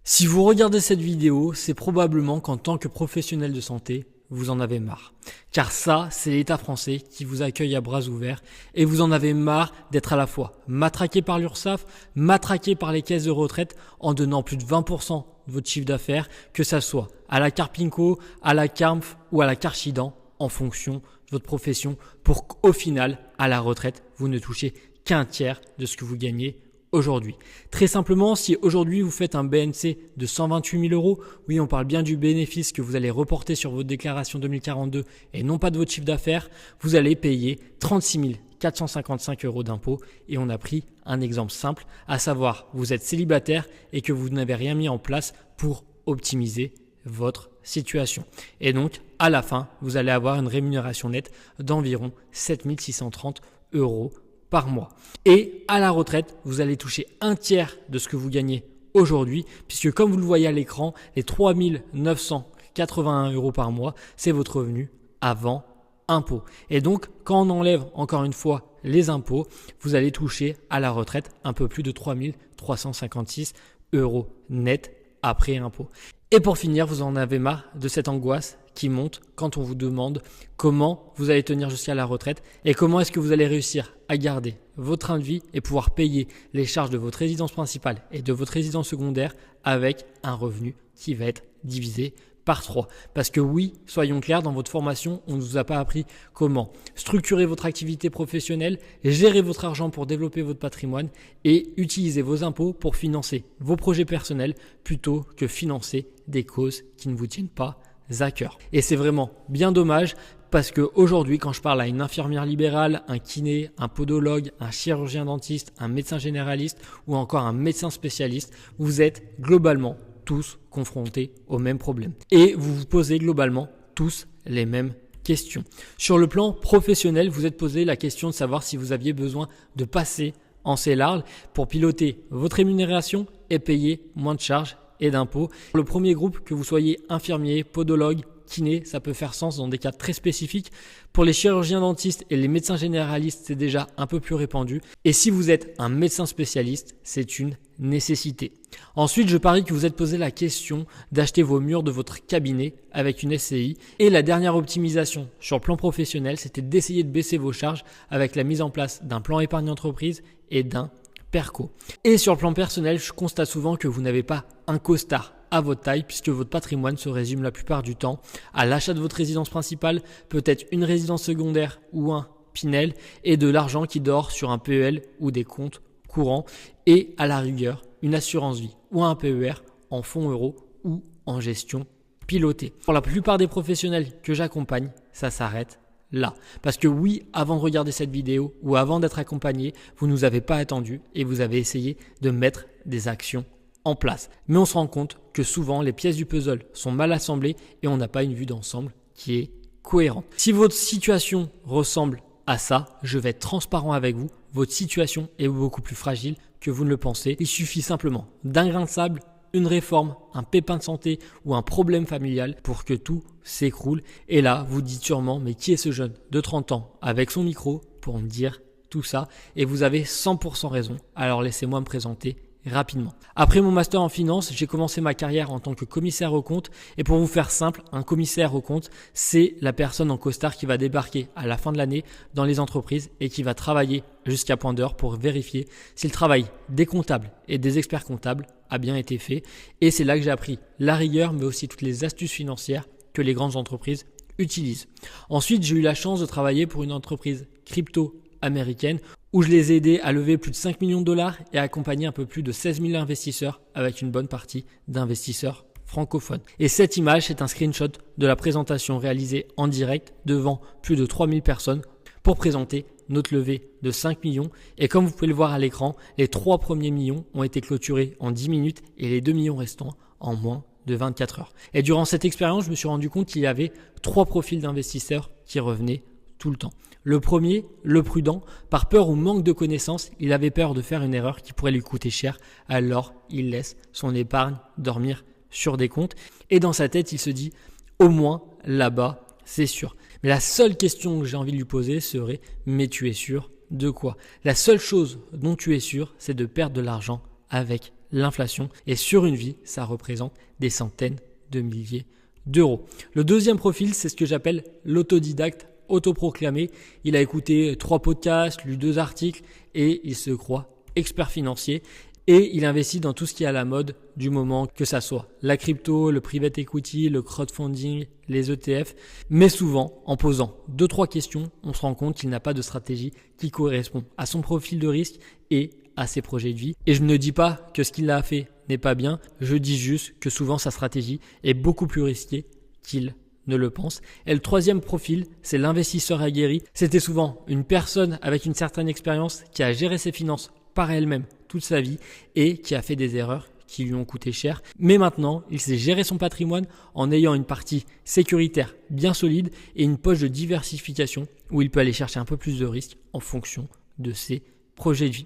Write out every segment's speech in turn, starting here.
Si vous regardez cette vidéo, c'est probablement qu'en tant que professionnel de santé, vous en avez marre. Car ça, c'est l'État français qui vous accueille à bras ouverts et vous en avez marre d'être à la fois matraqué par l'URSSAF, matraqué par les caisses de retraite en donnant plus de 20% de votre chiffre d'affaires, que ça soit à la Carpinco, à la Carmf ou à la Carchidan, en fonction de votre profession, pour qu'au final, à la retraite, vous ne touchiez qu'un tiers de ce que vous gagnez aujourd'hui. Très simplement, si aujourd'hui vous faites un BNC de 128 000 euros, oui, on parle bien du bénéfice que vous allez reporter sur votre déclaration 2042 et non pas de votre chiffre d'affaires, vous allez payer 36 455 euros d'impôts. Et on a pris un exemple simple, à savoir vous êtes célibataire et que vous n'avez rien mis en place pour optimiser votre situation. Et donc, à la fin, vous allez avoir une rémunération nette d'environ 7 630 euros par mois. Et à la retraite, vous allez toucher un tiers de ce que vous gagnez aujourd'hui, puisque comme vous le voyez à l'écran, les 3 981 euros par mois, c'est votre revenu avant impôt. Et donc, quand on enlève encore une fois les impôts, vous allez toucher à la retraite un peu plus de 3 356 euros net après impôt. Et pour finir, vous en avez marre de cette angoisse qui monte quand on vous demande comment vous allez tenir jusqu'à la retraite et comment est-ce que vous allez réussir à garder votre train de vie et pouvoir payer les charges de votre résidence principale et de votre résidence secondaire avec un revenu qui va être divisé par 3. Parce que oui, soyons clairs, dans votre formation, on ne vous a pas appris comment structurer votre activité professionnelle, gérer votre argent pour développer votre patrimoine et utiliser vos impôts pour financer vos projets personnels plutôt que financer des causes qui ne vous tiennent pas à cœur. Et c'est vraiment bien dommage parce qu'aujourd'hui, quand je parle à une infirmière libérale, un kiné, un podologue, un chirurgien dentiste, un médecin généraliste ou encore un médecin spécialiste, vous êtes globalement tous confrontés au même problème. Et vous vous posez globalement tous les mêmes questions. Sur le plan professionnel, vous êtes posé la question de savoir si vous aviez besoin de passer en CELARL pour piloter votre rémunération et payer moins de charges et d'impôts. Le premier groupe, que vous soyez infirmier, podologue, kiné, ça peut faire sens dans des cas très spécifiques. Pour les chirurgiens dentistes et les médecins généralistes, c'est déjà un peu plus répandu. Et si vous êtes un médecin spécialiste, c'est une nécessité. Ensuite, je parie que vous êtes posé la question d'acheter vos murs de votre cabinet avec une SCI. Et la dernière optimisation sur le plan professionnel, c'était d'essayer de baisser vos charges avec la mise en place d'un plan épargne entreprise et d'un Perco. Et sur le plan personnel, je constate souvent que vous n'avez pas un costard à votre taille puisque votre patrimoine se résume la plupart du temps à l'achat de votre résidence principale, peut-être une résidence secondaire ou un Pinel et de l'argent qui dort sur un PEL ou des comptes courants et à la rigueur une assurance vie ou un PER en fonds euros ou en gestion pilotée. Pour la plupart des professionnels que j'accompagne, ça s'arrête là. Parce que oui, avant de regarder cette vidéo ou avant d'être accompagné, vous ne nous avez pas attendu et vous avez essayé de mettre des actions en place. Mais on se rend compte que souvent les pièces du puzzle sont mal assemblées et on n'a pas une vue d'ensemble qui est cohérente. Si votre situation ressemble à ça, je vais être transparent avec vous. Votre situation est beaucoup plus fragile que vous ne le pensez. Il suffit simplement d'un grain de sable, une réforme, un pépin de santé ou un problème familial pour que tout s'écroule. Et là, vous dites sûrement, mais qui est ce jeune de 30 ans avec son micro pour me dire tout ça? Et vous avez 100% raison. Alors laissez-moi me présenter rapidement. Après mon master en finance, j'ai commencé ma carrière en tant que commissaire aux comptes. Et pour vous faire simple, un commissaire aux comptes, c'est la personne en costard qui va débarquer à la fin de l'année dans les entreprises et qui va travailler jusqu'à point d'heure pour vérifier si le travail des comptables et des experts comptables a bien été fait. Et c'est là que j'ai appris la rigueur, mais aussi toutes les astuces financières que les grandes entreprises utilisent. Ensuite, j'ai eu la chance de travailler pour une entreprise crypto américaine où je les ai aidés à lever plus de 5 millions de dollars et à accompagner un peu plus de 16 000 investisseurs avec une bonne partie d'investisseurs francophones. Et cette image, c'est un screenshot de la présentation réalisée en direct devant plus de 3000 personnes pour présenter notre levée de 5 millions. Et comme vous pouvez le voir à l'écran, les 3 premiers millions ont été clôturés en 10 minutes et les 2 millions restants en moins de 24 heures. Et durant cette expérience, je me suis rendu compte qu'il y avait 3 profils d'investisseurs qui revenaient tout le temps. Le premier, le prudent, par peur ou manque de connaissances, il avait peur de faire une erreur qui pourrait lui coûter cher, alors il laisse son épargne dormir sur des comptes. Et dans sa tête, il se dit, au moins là-bas, c'est sûr. Mais la seule question que j'ai envie de lui poser serait, mais tu es sûr de quoi? La seule chose dont tu es sûr, c'est de perdre de l'argent avec l'inflation. Et sur une vie, ça représente des centaines de milliers d'euros. Le deuxième profil, c'est ce que j'appelle l'autodidacte autoproclamé. Il a écouté 3 podcasts, lu 2 articles et il se croit expert financier. Et il investit dans tout ce qui est à la mode du moment, que ça soit la crypto, le private equity, le crowdfunding, les ETF. Mais souvent, en posant 2-3 questions, on se rend compte qu'il n'a pas de stratégie qui correspond à son profil de risque et à ses projets de vie. Et je ne dis pas que ce qu'il a fait n'est pas bien, je dis juste que souvent sa stratégie est beaucoup plus risquée qu'il ne le pense. Et le troisième profil, c'est l'investisseur aguerri. C'était souvent une personne avec une certaine expérience qui a géré ses finances par elle-même toute sa vie et qui a fait des erreurs qui lui ont coûté cher. Mais maintenant, il sait gérer son patrimoine en ayant une partie sécuritaire bien solide et une poche de diversification où il peut aller chercher un peu plus de risques en fonction de ses projets de vie.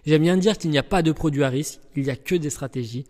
J'aime bien dire qu'il n'y a pas de produits à risque, il n'y a que des stratégies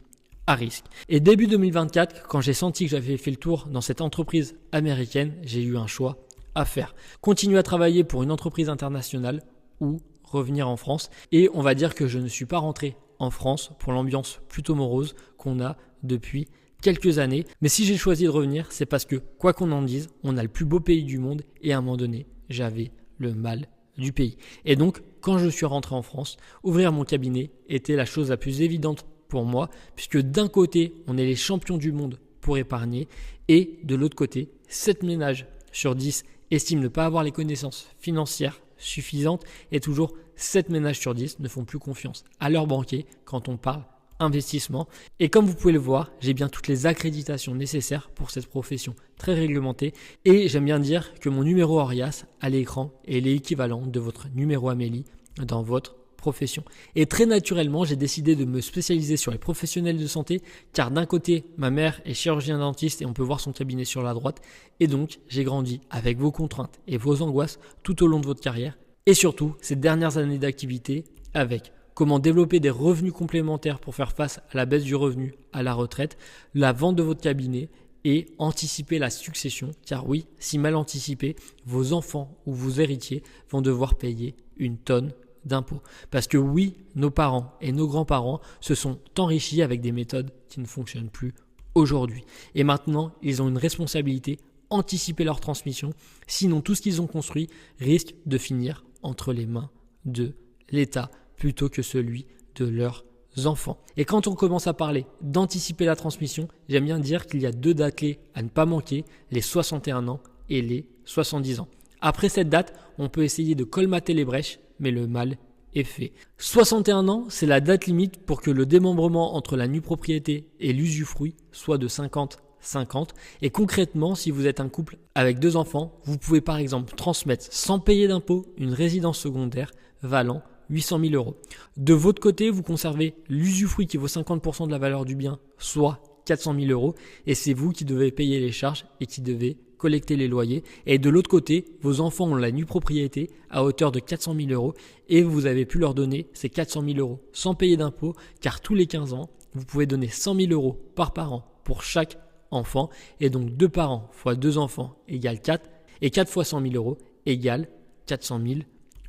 à risque. Et début 2024, quand j'ai senti que j'avais fait le tour dans cette entreprise américaine, j'ai eu un choix à faire. Continuer à travailler pour une entreprise internationale ou revenir en France. Et on va dire que je ne suis pas rentré en France pour l'ambiance plutôt morose qu'on a depuis quelques années. Mais si j'ai choisi de revenir, c'est parce que, quoi qu'on en dise, on a le plus beau pays du monde et à un moment donné, j'avais le mal du pays. Et donc, quand je suis rentré en France, ouvrir mon cabinet était la chose la plus évidente pour moi, puisque d'un côté, on est les champions du monde pour épargner et de l'autre côté, 7 ménages sur 10 estiment ne pas avoir les connaissances financières suffisantes et toujours 7 ménages sur 10 ne font plus confiance à leur banquier quand on parle investissement. Et comme vous pouvez le voir, j'ai bien toutes les accréditations nécessaires pour cette profession très réglementée et j'aime bien dire que mon numéro Orias à l'écran est l'équivalent de votre numéro Amélie dans votre profession. Et très naturellement, j'ai décidé de me spécialiser sur les professionnels de santé car d'un côté, ma mère est chirurgien dentiste et on peut voir son cabinet sur la droite et donc j'ai grandi avec vos contraintes et vos angoisses tout au long de votre carrière et surtout ces dernières années d'activité avec comment développer des revenus complémentaires pour faire face à la baisse du revenu à la retraite, la vente de votre cabinet et anticiper la succession car oui, si mal anticipé, vos enfants ou vos héritiers vont devoir payer une tonne d'impôts. Parce que oui, nos parents et nos grands-parents se sont enrichis avec des méthodes qui ne fonctionnent plus aujourd'hui. Et maintenant, ils ont une responsabilité, anticiper leur transmission, sinon tout ce qu'ils ont construit risque de finir entre les mains de l'État plutôt que celui de leurs enfants. Et quand on commence à parler d'anticiper la transmission, j'aime bien dire qu'il y a 2 dates clés à ne pas manquer, les 61 ans et les 70 ans. Après cette date, on peut essayer de colmater les brèches, mais le mal est fait. 61 ans, c'est la date limite pour que le démembrement entre la nue propriété et l'usufruit soit de 50-50. Et concrètement, si vous êtes un couple avec 2 enfants, vous pouvez par exemple transmettre sans payer d'impôt une résidence secondaire valant 800 000 euros. De votre côté, vous conservez l'usufruit qui vaut 50% de la valeur du bien, soit 400 000 euros. Et c'est vous qui devez payer les charges et qui devez collecter les loyers. Et de l'autre côté, vos enfants ont la nue propriété à hauteur de 400 000 euros et vous avez pu leur donner ces 400 000 euros sans payer d'impôt car tous les 15 ans, vous pouvez donner 100 000 euros par parent pour chaque enfant. Et donc 2 parents fois 2 enfants égale 4 et 4 fois 100 000 euros égale 400 000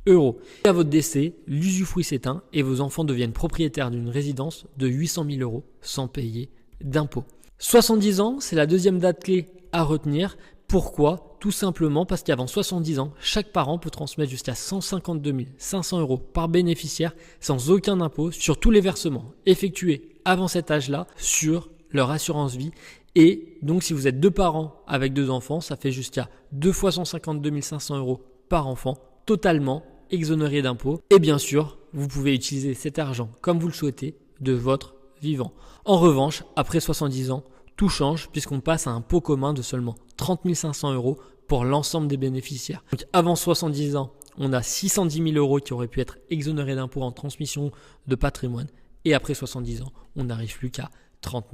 euros. Et à votre décès, l'usufruit s'éteint et vos enfants deviennent propriétaires d'une résidence de 800 000 euros sans payer d'impôt. 70 ans, c'est la deuxième date clé à retenir. Pourquoi ? Tout simplement parce qu'avant 70 ans, chaque parent peut transmettre jusqu'à 152 500 euros par bénéficiaire sans aucun impôt sur tous les versements effectués avant cet âge-là sur leur assurance vie. Et donc si vous êtes 2 parents avec 2 enfants, ça fait jusqu'à 2 fois 152 500 euros par enfant, totalement exonéré d'impôts. Et bien sûr, vous pouvez utiliser cet argent comme vous le souhaitez de votre vivant. En revanche, après 70 ans, tout change puisqu'on passe à un pot commun de seulement 30 500 euros pour l'ensemble des bénéficiaires. Donc avant 70 ans, on a 610 000 euros qui auraient pu être exonérés d'impôts en transmission de patrimoine. Et après 70 ans, on n'arrive plus qu'à 30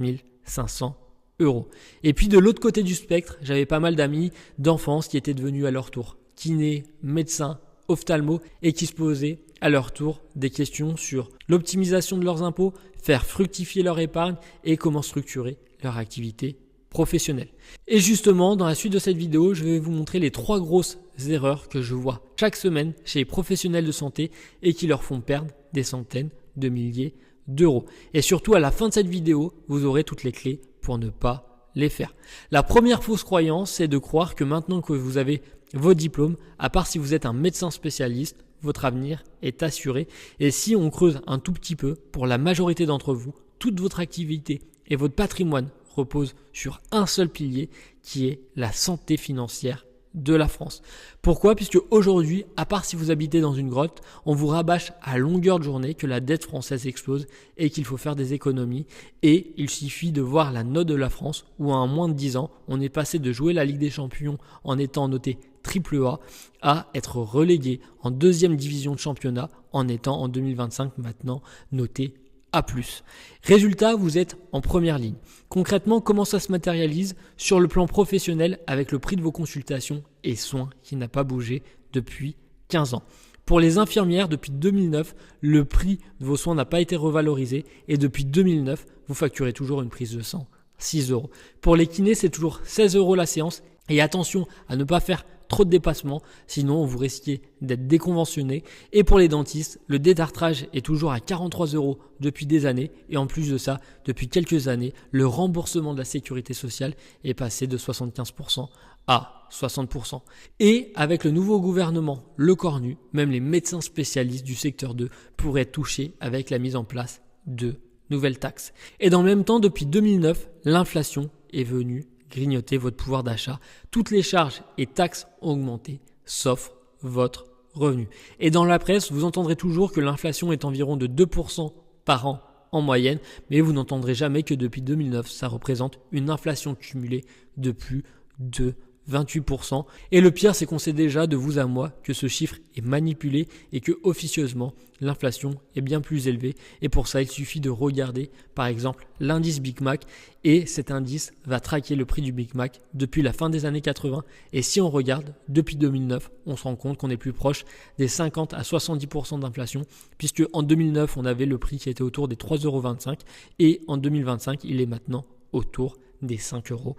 500 euros. Et puis de l'autre côté du spectre, j'avais pas mal d'amis d'enfance qui étaient devenus à leur tour kinés, médecins, ophtalmo et qui se posaient à leur tour des questions sur l'optimisation de leurs impôts, faire fructifier leur épargne et comment structurer leur activité professionnelle. Et justement, dans la suite de cette vidéo, je vais vous montrer les 3 grosses erreurs que je vois chaque semaine chez les professionnels de santé et qui leur font perdre des centaines de milliers d'euros. Et surtout, à la fin de cette vidéo, vous aurez toutes les clés pour ne pas les faire. La première fausse croyance, c'est de croire que maintenant que vous avez vos diplômes, à part si vous êtes un médecin spécialiste, votre avenir est assuré. Et si on creuse un tout petit peu, pour la majorité d'entre vous, toute votre activité et votre patrimoine repose sur un seul pilier qui est la santé financière de la France. Pourquoi ? Puisque aujourd'hui, à part si vous habitez dans une grotte, on vous rabâche à longueur de journée que la dette française explose et qu'il faut faire des économies. Et il suffit de voir la note de la France où en moins de 10 ans, on est passé de jouer la Ligue des Champions en étant noté AAA à être relégué en deuxième division de championnat en étant en 2025 maintenant noté A+. Résultat, vous êtes en première ligne. Concrètement, comment ça se matérialise sur le plan professionnel avec le prix de vos consultations et soins qui n'a pas bougé depuis 15 ans. Pour les infirmières, depuis 2009, le prix de vos soins n'a pas été revalorisé et depuis 2009, vous facturez toujours une prise de sang 6 euros. Pour les kinés, c'est toujours 16 euros la séance et attention à ne pas faire trop de dépassements, sinon vous risquez d'être déconventionné. Et pour les dentistes, le détartrage est toujours à 43 euros depuis des années. Et en plus de ça, depuis quelques années, le remboursement de la sécurité sociale est passé de 75% à 60%. Et avec le nouveau gouvernement, le cornu, même les médecins spécialistes du secteur 2 pourraient être touchés avec la mise en place de nouvelles taxes. Et dans le même temps, depuis 2009, l'inflation est venue grignoter votre pouvoir d'achat. Toutes les charges et taxes ont augmenté, sauf votre revenu. Et dans la presse, vous entendrez toujours que l'inflation est environ de 2% par an en moyenne, mais vous n'entendrez jamais que depuis 2009, ça représente une inflation cumulée de plus de 28%. Et le pire, c'est qu'on sait déjà de vous à moi que ce chiffre est manipulé et que officieusement, l'inflation est bien plus élevée. Et pour ça, il suffit de regarder par exemple l'indice Big Mac et cet indice va traquer le prix du Big Mac depuis la fin des années 80. Et si on regarde depuis 2009, on se rend compte qu'on est plus proche des 50 à 70% d'inflation puisque en 2009, on avait le prix qui était autour des 3,25 € et en 2025, il est maintenant autour des 5,45 €.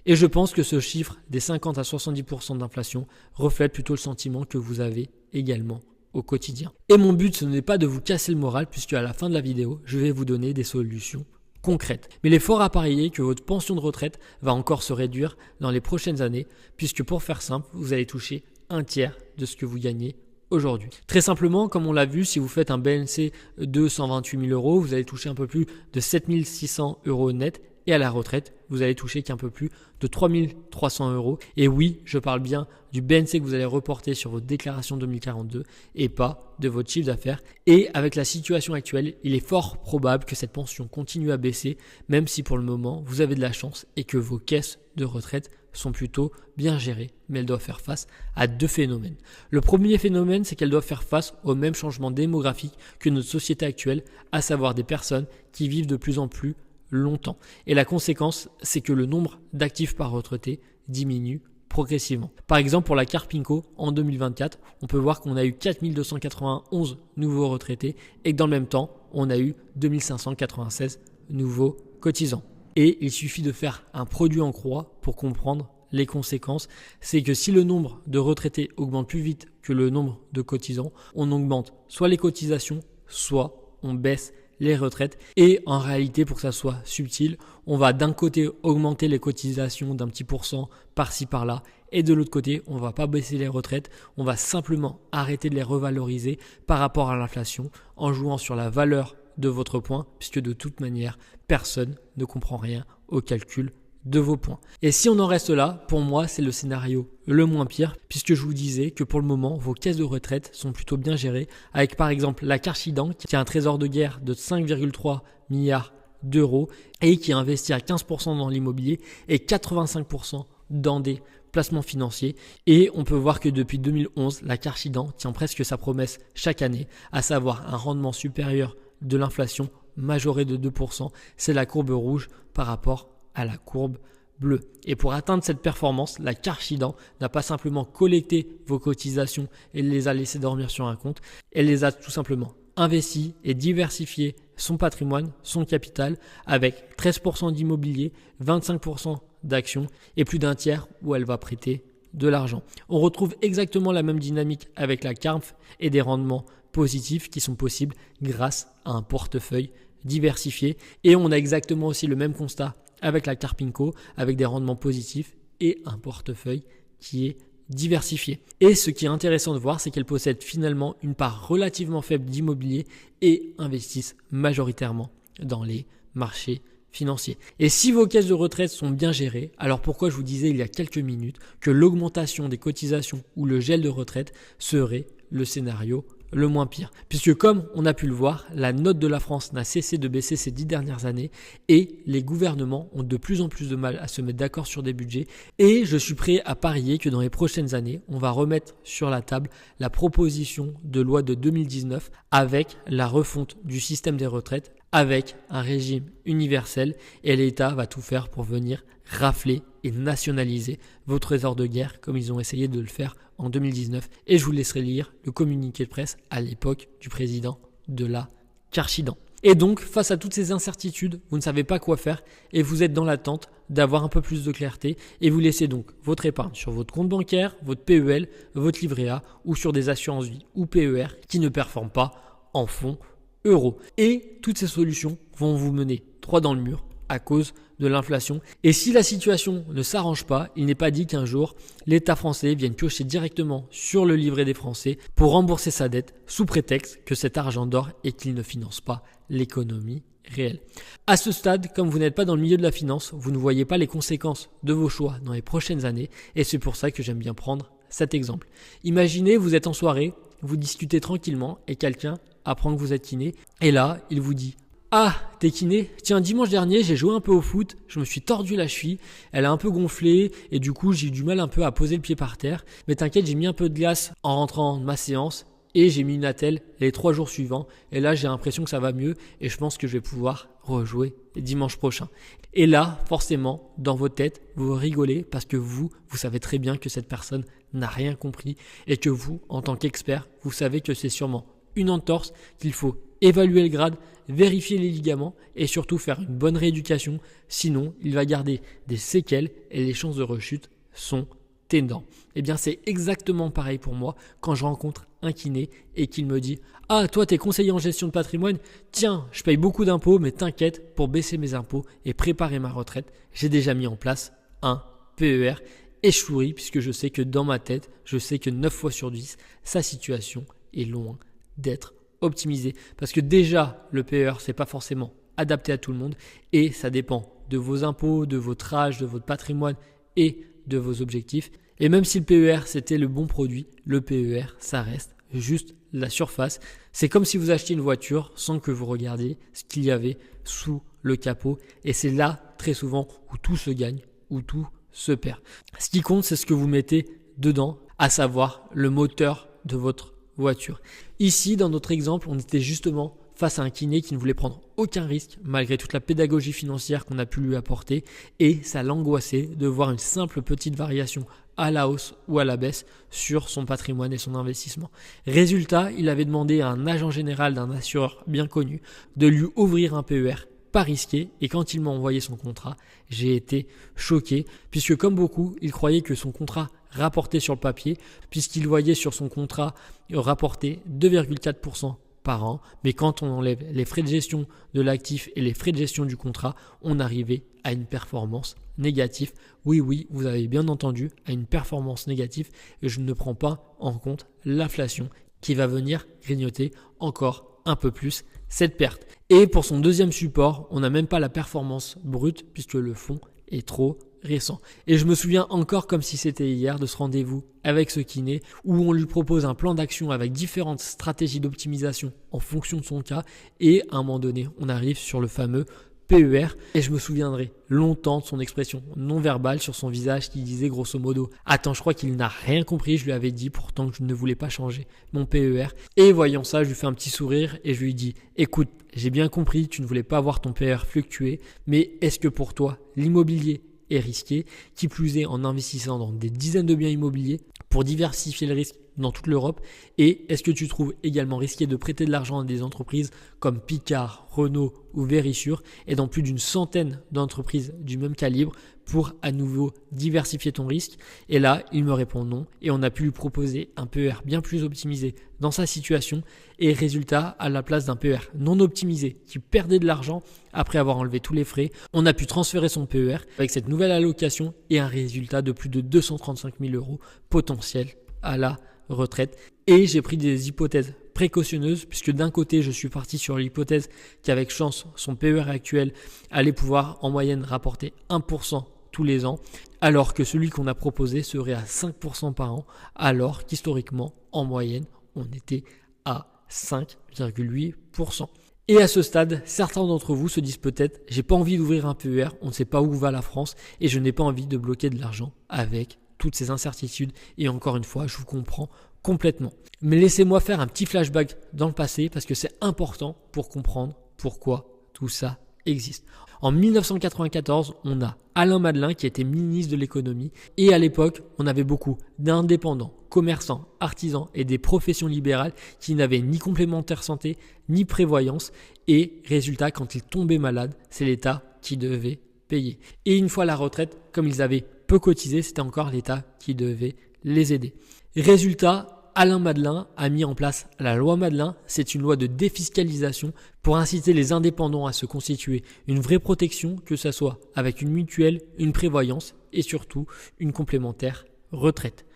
Et je pense que ce chiffre des 50 à 70% d'inflation reflète plutôt le sentiment que vous avez également au quotidien. Et mon but, ce n'est pas de vous casser le moral puisque à la fin de la vidéo, je vais vous donner des solutions concrètes. Mais il est fort à parier que votre pension de retraite va encore se réduire dans les prochaines années puisque pour faire simple, vous allez toucher un tiers de ce que vous gagnez aujourd'hui. Très simplement, comme on l'a vu, si vous faites un BNC de 128 000 €, vous allez toucher un peu plus de 7 600 € net. Et à la retraite, vous allez toucher qu'un peu plus de 3 300 €. Et oui, je parle bien du BNC que vous allez reporter sur votre déclaration 2042 et pas de votre chiffre d'affaires. Et avec la situation actuelle, il est fort probable que cette pension continue à baisser, même si pour le moment, vous avez de la chance et que vos caisses de retraite sont plutôt bien gérées, mais elles doivent faire face à deux phénomènes. Le premier phénomène, c'est qu'elles doivent faire face au même changement démographique que notre société actuelle, à savoir des personnes qui vivent de plus en plus longtemps. Et la conséquence, c'est que le nombre d'actifs par retraité diminue progressivement. Par exemple, pour la Carpinco, en 2024, on peut voir qu'on a eu 4 291 nouveaux retraités et que dans le même temps, on a eu 2 596 nouveaux cotisants. Et il suffit de faire un produit en croix pour comprendre les conséquences. C'est que si le nombre de retraités augmente plus vite que le nombre de cotisants, on augmente soit les cotisations, soit on baisse les retraites. Et en réalité, pour que ça soit subtil, on va d'un côté augmenter les cotisations d'un petit pourcent par-ci par-là et de l'autre côté, on va pas baisser les retraites, on va simplement arrêter de les revaloriser par rapport à l'inflation en jouant sur la valeur de votre point puisque de toute manière, personne ne comprend rien au calcul de vos points. Et si on en reste là, pour moi, c'est le scénario le moins pire puisque je vous disais que pour le moment, vos caisses de retraite sont plutôt bien gérées avec par exemple la Karchidan qui a un trésor de guerre de 5,3 milliards d'euros et qui a investi à 15% dans l'immobilier et 85% dans des placements financiers. Et on peut voir que depuis 2011, la Karchidan tient presque sa promesse chaque année, à savoir un rendement supérieur de l'inflation majoré de 2%. C'est la courbe rouge par rapport à la courbe bleue. Et pour atteindre cette performance, la Karchidan n'a pas simplement collecté vos cotisations et les a laissées dormir sur un compte, elle les a tout simplement investi et diversifié son patrimoine, son capital avec 13% d'immobilier, 25% d'actions et plus d'un tiers où elle va prêter de l'argent. On retrouve exactement la même dynamique avec la CARF et des rendements positifs qui sont possibles grâce à un portefeuille diversifié. Et on a exactement aussi le même constat avec la Carpinco, avec des rendements positifs et un portefeuille qui est diversifié. Et ce qui est intéressant de voir, c'est qu'elle possède finalement une part relativement faible d'immobilier et investissent majoritairement dans les marchés financiers. Et si vos caisses de retraite sont bien gérées, alors pourquoi je vous disais il y a quelques minutes que l'augmentation des cotisations ou le gel de retraite serait le scénario le moins pire. Puisque comme on a pu le voir, la note de la France n'a cessé de baisser ces 10 dernières années et les gouvernements ont de plus en plus de mal à se mettre d'accord sur des budgets. Et je suis prêt à parier que dans les prochaines années, on va remettre sur la table la proposition de loi de 2019 avec la refonte du système des retraites, avec un régime universel, et l'État va tout faire pour venir rafler et nationaliser vos trésors de guerre comme ils ont essayé de le faire en 2019. Et je vous laisserai lire le communiqué de presse à l'époque du président de la Karchidan. Et donc, face à toutes ces incertitudes, vous ne savez pas quoi faire et vous êtes dans l'attente d'avoir un peu plus de clarté et vous laissez donc votre épargne sur votre compte bancaire, votre PEL, votre livret A ou sur des assurances vie ou PER qui ne performent pas en fonds euros. Et toutes ces solutions vont vous mener droit dans le mur à cause de l'inflation. Et si la situation ne s'arrange pas, il n'est pas dit qu'un jour, l'État français vienne piocher directement sur le livret des Français pour rembourser sa dette sous prétexte que cet argent dort et qu'il ne finance pas l'économie réelle. À ce stade, comme vous n'êtes pas dans le milieu de la finance, vous ne voyez pas les conséquences de vos choix dans les prochaines années et c'est pour ça que j'aime bien prendre cet exemple. Imaginez, vous êtes en soirée, vous discutez tranquillement et quelqu'un apprend que vous êtes kiné et là, il vous dit: ah, t'es kiné? Tiens, dimanche dernier, j'ai joué un peu au foot, je me suis tordu la cheville, elle a un peu gonflé et du coup, j'ai eu du mal un peu à poser le pied par terre. Mais t'inquiète, j'ai mis un peu de glace en rentrant de ma séance et j'ai mis une attelle les 3 jours suivants. Et là, j'ai l'impression que ça va mieux et je pense que je vais pouvoir rejouer dimanche prochain. Et là, forcément, dans votre tête, vous rigolez parce que vous savez très bien que cette personne n'a rien compris et que vous, en tant qu'expert, vous savez que c'est sûrement une entorse, qu'il faut évaluer le grade, vérifier les ligaments et surtout faire une bonne rééducation. Sinon, il va garder des séquelles et les chances de rechute sont énormes. Eh bien, c'est exactement pareil pour moi quand je rencontre un kiné et qu'il me dit: ah, toi, t'es conseiller en gestion de patrimoine. Tiens, je paye beaucoup d'impôts, mais t'inquiète, pour baisser mes impôts et préparer ma retraite, j'ai déjà mis en place un PER. Et je souris puisque je sais que dans ma tête, je sais que 9 fois sur 10, sa situation est loin d'être optimisé parce que déjà le PER c'est pas forcément adapté à tout le monde et ça dépend de vos impôts, de votre âge, de votre patrimoine et de vos objectifs. Et même si le PER c'était le bon produit, le PER ça reste juste la surface. C'est comme si vous achetiez une voiture sans que vous regardiez ce qu'il y avait sous le capot et c'est là très souvent où tout se gagne, où tout se perd. Ce qui compte c'est ce que vous mettez dedans, à savoir le moteur de votre voiture. Ici, dans notre exemple, on était justement face à un kiné qui ne voulait prendre aucun risque malgré toute la pédagogie financière qu'on a pu lui apporter et ça l'angoissait de voir une simple petite variation à la hausse ou à la baisse sur son patrimoine et son investissement. Résultat, il avait demandé à un agent général d'un assureur bien connu de lui ouvrir un PER pas risqué et quand il m'a envoyé son contrat, j'ai été choqué puisque comme beaucoup, il croyait que son contrat rapportait sur le papier puisqu'il voyait sur son contrat rapporter 2,4% par an. Mais quand on enlève les frais de gestion de l'actif et les frais de gestion du contrat, on arrivait à une performance négative. Oui, vous avez bien entendu, à une performance négative et je ne prends pas en compte l'inflation qui va venir grignoter encore un peu plus cette perte. Et pour son deuxième support, on n'a même pas la performance brute puisque le fonds est trop récent. Et je me souviens encore comme si c'était hier de ce rendez-vous avec ce kiné où on lui propose un plan d'action avec différentes stratégies d'optimisation en fonction de son cas et à un moment donné, on arrive sur le fameux PER et je me souviendrai longtemps de son expression non verbale sur son visage qui disait grosso modo: attends, je crois qu'il n'a rien compris, je lui avais dit pourtant que je ne voulais pas changer mon PER. Et voyant ça, je lui fais un petit sourire et je lui dis: écoute, j'ai bien compris, tu ne voulais pas voir ton PER fluctuer, mais est-ce que pour toi, l'immobilier est risqué, qui plus est en investissant dans des dizaines de biens immobiliers pour diversifier le risque dans toute l'Europe? Et est-ce que tu trouves également risqué de prêter de l'argent à des entreprises comme Picard, Renault ou Verisure et dans plus d'une centaine d'entreprises du même calibre pour à nouveau diversifier ton risque? Et là, il me répond non et on a pu lui proposer un PER bien plus optimisé dans sa situation et résultat, à la place d'un PER non optimisé qui perdait de l'argent après avoir enlevé tous les frais, on a pu transférer son PER avec cette nouvelle allocation et un résultat de plus de 235 000 € potentiel à la retraite. Et j'ai pris des hypothèses précautionneuses puisque d'un côté, je suis parti sur l'hypothèse qu'avec chance, son PER actuel allait pouvoir en moyenne rapporter 1% tous les ans, alors que celui qu'on a proposé serait à 5% par an, alors qu'historiquement, en moyenne, on était à 5,8%. Et à ce stade, certains d'entre vous se disent peut-être, j'ai pas envie d'ouvrir un PER, on ne sait pas où va la France et je n'ai pas envie de bloquer de l'argent avec toutes ces incertitudes. Et encore une fois, je vous comprends complètement. Mais laissez-moi faire un petit flashback dans le passé parce que c'est important pour comprendre pourquoi tout ça existe. En 1994, on a Alain Madelin qui était ministre de l'économie et à l'époque, on avait beaucoup d'indépendants, commerçants, artisans et des professions libérales qui n'avaient ni complémentaire santé ni prévoyance et résultat, quand ils tombaient malades, c'est l'État qui devait payer. Et une fois la retraite, comme ils avaient peu cotisé, c'était encore l'État qui devait les aider. Résultat, Alain Madelin a mis en place la loi Madelin. C'est une loi de défiscalisation pour inciter les indépendants à se constituer une vraie protection, que ce soit avec une mutuelle, une prévoyance et surtout une complémentaire retraite.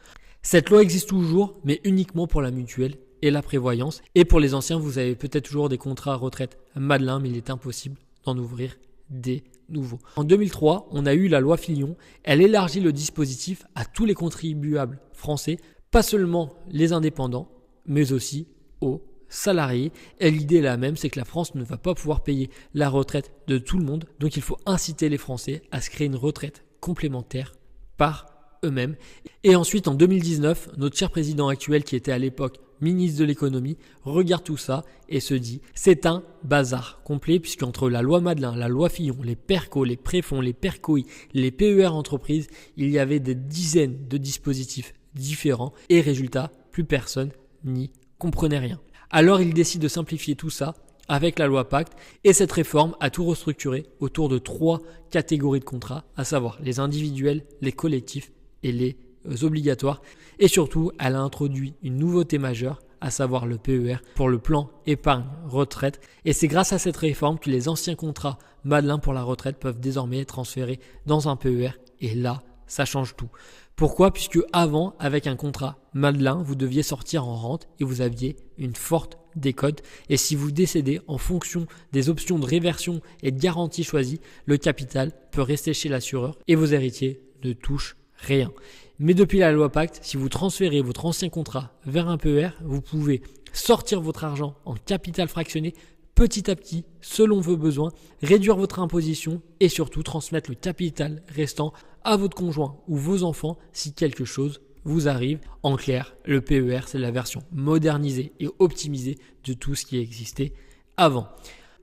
Cette loi existe toujours, mais uniquement pour la mutuelle et la prévoyance. Et pour les anciens, vous avez peut-être toujours des contrats retraite Madelin, mais il est impossible d'en ouvrir des nouveaux. En 2003, on a eu la loi Fillon. Elle élargit le dispositif à tous les contribuables français, pas seulement les indépendants, mais aussi aux salariés. Et l'idée est la même, c'est que la France ne va pas pouvoir payer la retraite de tout le monde. Donc il faut inciter les Français à se créer une retraite complémentaire par eux-mêmes. Et ensuite, en 2019, notre cher président actuel, qui était à l'époque ministre de l'économie, regarde tout ça et se dit c'est un bazar complet puisqu'entre la loi Madelin, la loi Fillon, les PERCO, les préfonds, les PERCOI, les PER entreprises, il y avait des dizaines de dispositifs différents et résultat, plus personne n'y comprenait rien. Alors il décide de simplifier tout ça avec la loi Pacte et cette réforme a tout restructuré autour de 3 catégories de contrats, à savoir les individuels, les collectifs et les obligatoires. Et surtout, elle a introduit une nouveauté majeure, à savoir le PER pour le plan épargne retraite. Et c'est grâce à cette réforme que les anciens contrats Madelin pour la retraite peuvent désormais être transférés dans un PER. Et là, ça change tout. Pourquoi ? Puisque avant, avec un contrat Madelin, vous deviez sortir en rente et vous aviez une forte décote. Et si vous décédez, en fonction des options de réversion et de garantie choisies, le capital peut rester chez l'assureur et vos héritiers ne touchent rien. Mais depuis la loi Pacte, si vous transférez votre ancien contrat vers un PER, vous pouvez sortir votre argent en capital fractionné petit à petit, selon vos besoins, réduire votre imposition et surtout transmettre le capital restant à votre conjoint ou vos enfants si quelque chose vous arrive. En clair, le PER, c'est la version modernisée et optimisée de tout ce qui existait avant.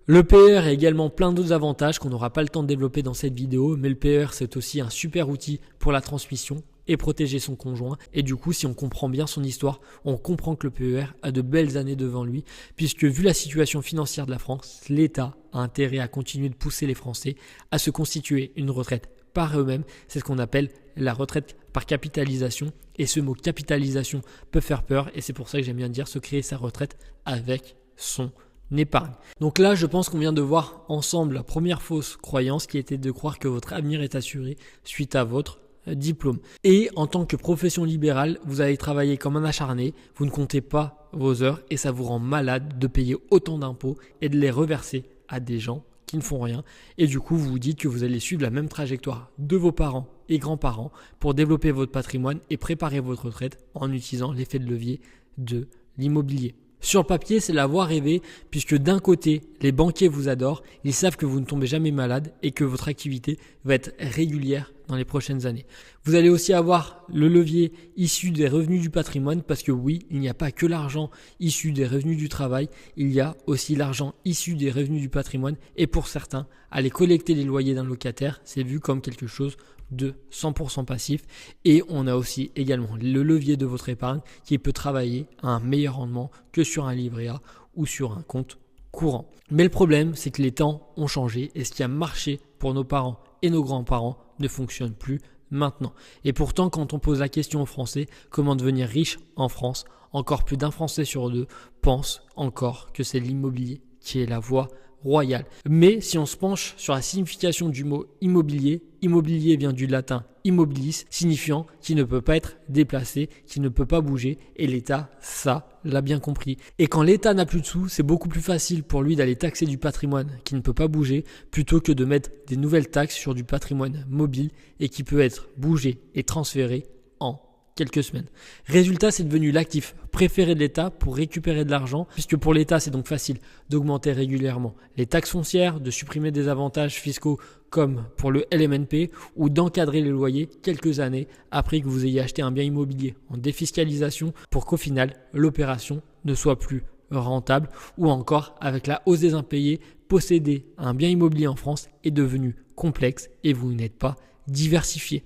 Le PER a également plein d'autres avantages qu'on n'aura pas le temps de développer dans cette vidéo, mais le PER, c'est aussi un super outil pour la transmission et protéger son conjoint. Et du coup, si on comprend bien son histoire, on comprend que le PER a de belles années devant lui, puisque vu la situation financière de la France, l'État a intérêt à continuer de pousser les Français à se constituer une retraite par eux-mêmes. C'est ce qu'on appelle la retraite par capitalisation. Et ce mot capitalisation peut faire peur, et c'est pour ça que j'aime bien dire se créer sa retraite avec son épargne. Donc là, je pense qu'on vient de voir ensemble la première fausse croyance qui était de croire que votre avenir est assuré suite à votre diplôme. Et en tant que profession libérale, vous allez travailler comme un acharné, vous ne comptez pas vos heures et ça vous rend malade de payer autant d'impôts et de les reverser à des gens qui ne font rien. Et du coup, vous vous dites que vous allez suivre la même trajectoire de vos parents et grands-parents pour développer votre patrimoine et préparer votre retraite en utilisant l'effet de levier de l'immobilier. Sur le papier, c'est la voie rêvée puisque d'un côté, les banquiers vous adorent, ils savent que vous ne tombez jamais malade et que votre activité va être régulière dans les prochaines années. Vous allez aussi avoir le levier issu des revenus du patrimoine parce que oui, il n'y a pas que l'argent issu des revenus du travail, il y a aussi l'argent issu des revenus du patrimoine et pour certains, aller collecter les loyers d'un locataire, c'est vu comme quelque chose de 100% passif et on a aussi également le levier de votre épargne qui peut travailler à un meilleur rendement que sur un livret A ou sur un compte courant. Mais le problème, c'est que les temps ont changé et ce qui a marché pour nos parents et nos grands-parents ne fonctionne plus maintenant. Et pourtant, quand on pose la question aux Français, comment devenir riche en France, encore plus d'un Français sur deux pense encore que c'est l'immobilier qui est la voie royale. Mais si on se penche sur la signification du mot immobilier, immobilier vient du latin immobilis, signifiant qui ne peut pas être déplacé, qui ne peut pas bouger, et l'État, ça, l'a bien compris. Et quand l'État n'a plus de sous, c'est beaucoup plus facile pour lui d'aller taxer du patrimoine qui ne peut pas bouger, plutôt que de mettre des nouvelles taxes sur du patrimoine mobile et qui peut être bougé et transféré en quelques semaines. Résultat, c'est devenu l'actif préféré de l'État pour récupérer de l'argent, puisque pour l'État, c'est donc facile d'augmenter régulièrement les taxes foncières, de supprimer des avantages fiscaux comme pour le LMNP ou d'encadrer les loyers quelques années après que vous ayez acheté un bien immobilier en défiscalisation pour qu'au final, l'opération ne soit plus rentable ou encore avec la hausse des impayés, posséder un bien immobilier en France est devenu complexe et vous n'êtes pas diversifié.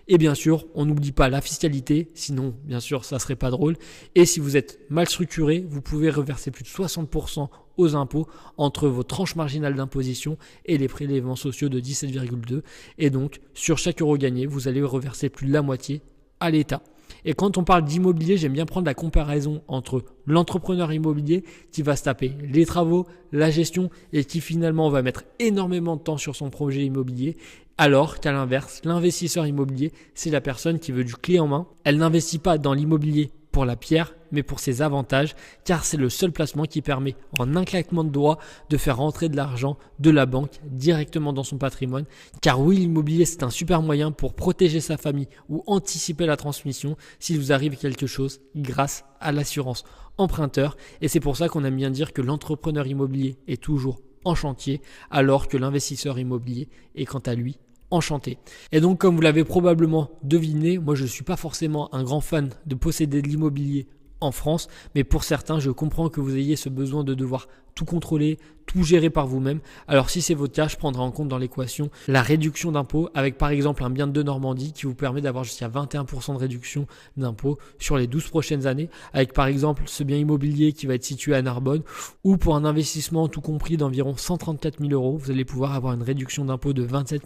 Et bien sûr, on n'oublie pas la fiscalité, sinon bien sûr ça serait pas drôle. Et si vous êtes mal structuré, vous pouvez reverser plus de 60% aux impôts entre vos tranches marginales d'imposition et les prélèvements sociaux de 17,2. Et donc sur chaque euro gagné, vous allez reverser plus de la moitié à l'État. Et quand on parle d'immobilier, j'aime bien prendre la comparaison entre l'entrepreneur immobilier qui va se taper les travaux, la gestion et qui finalement va mettre énormément de temps sur son projet immobilier. Alors qu'à l'inverse, l'investisseur immobilier, c'est la personne qui veut du clé en main. Elle n'investit pas dans l'immobilier pour la pierre, mais pour ses avantages, car c'est le seul placement qui permet, en un claquement de doigts, de faire rentrer de l'argent de la banque directement dans son patrimoine. Car oui, l'immobilier, c'est un super moyen pour protéger sa famille ou anticiper la transmission s'il vous arrive quelque chose grâce à l'assurance emprunteur. Et c'est pour ça qu'on aime bien dire que l'entrepreneur immobilier est toujours en chantier, alors que l'investisseur immobilier est quant à lui enchanté. Et donc, comme vous l'avez probablement deviné, moi je ne suis pas forcément un grand fan de posséder de l'immobilier en France, mais pour certains, je comprends que vous ayez ce besoin de devoir tout contrôler, tout gérer par vous-même. Alors si c'est votre cas, je prendrai en compte dans l'équation la réduction d'impôts avec par exemple un bien de Normandie qui vous permet d'avoir jusqu'à 21% de réduction d'impôts sur les 12 prochaines années, avec par exemple ce bien immobilier qui va être situé à Narbonne, ou pour un investissement tout compris d'environ 134 000 euros, vous allez pouvoir avoir une réduction d'impôts de 27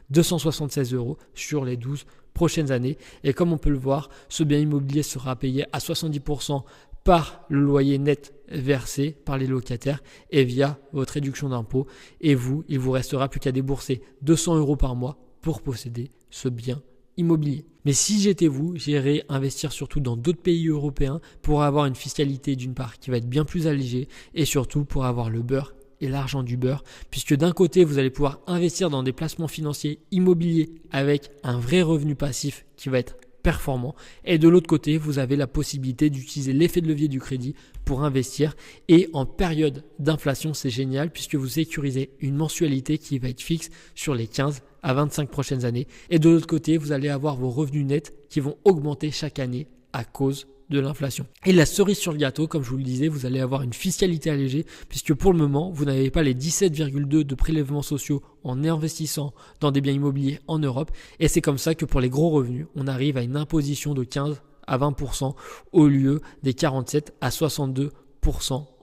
276 euros sur les 12 prochaines années. Et comme on peut le voir, ce bien immobilier sera payé à 70% par le loyer net versé par les locataires et via votre réduction d'impôt. Et vous, il vous restera plus qu'à débourser 200 euros par mois pour posséder ce bien immobilier. Mais si j'étais vous, j'irais investir surtout dans d'autres pays européens pour avoir une fiscalité d'une part qui va être bien plus allégée et surtout pour avoir le beurre et l'argent du beurre, puisque d'un côté, vous allez pouvoir investir dans des placements financiers immobiliers avec un vrai revenu passif qui va être performant. Et de l'autre côté, vous avez la possibilité d'utiliser l'effet de levier du crédit pour investir. Et en période d'inflation, c'est génial puisque vous sécurisez une mensualité qui va être fixe sur les 15 à 25 prochaines années. Et de l'autre côté, vous allez avoir vos revenus nets qui vont augmenter chaque année à cause de l'inflation. Et la cerise sur le gâteau, comme je vous le disais, vous allez avoir une fiscalité allégée puisque pour le moment, vous n'avez pas les 17,2 de prélèvements sociaux en investissant dans des biens immobiliers en Europe. Et c'est comme ça que pour les gros revenus, on arrive à une imposition de 15 à 20% au lieu des 47 à 62%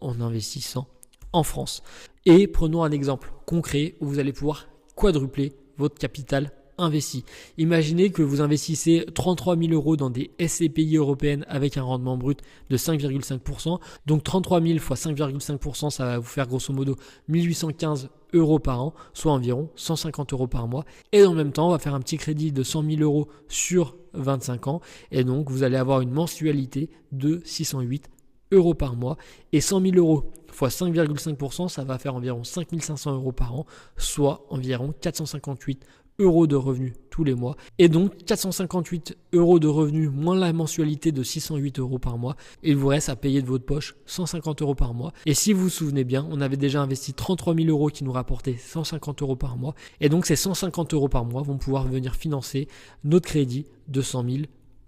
en investissant en France. Et prenons un exemple concret où vous allez pouvoir quadrupler votre capital investi. Imaginez que vous investissez 33 000 euros dans des SCPI européennes avec un rendement brut de 5,5%. Donc 33 000 fois 5,5%, ça va vous faire grosso modo 1815 euros par an, soit environ 150 euros par mois. Et dans le même temps, on va faire un petit crédit de 100 000 euros sur 25 ans. Et donc, vous allez avoir une mensualité de 608 euros par mois. Et 100 000 euros fois 5,5%, ça va faire environ 5 500 euros par an, soit environ 458 euros de revenus tous les mois. Et donc 458 euros de revenus moins la mensualité de 608 euros par mois. Il vous reste à payer de votre poche 150 euros par mois. Et si vous vous souvenez bien, on avait déjà investi 33 000 euros qui nous rapportaient 150 euros par mois. Et donc ces 150 euros par mois vont pouvoir venir financer notre crédit de 100 000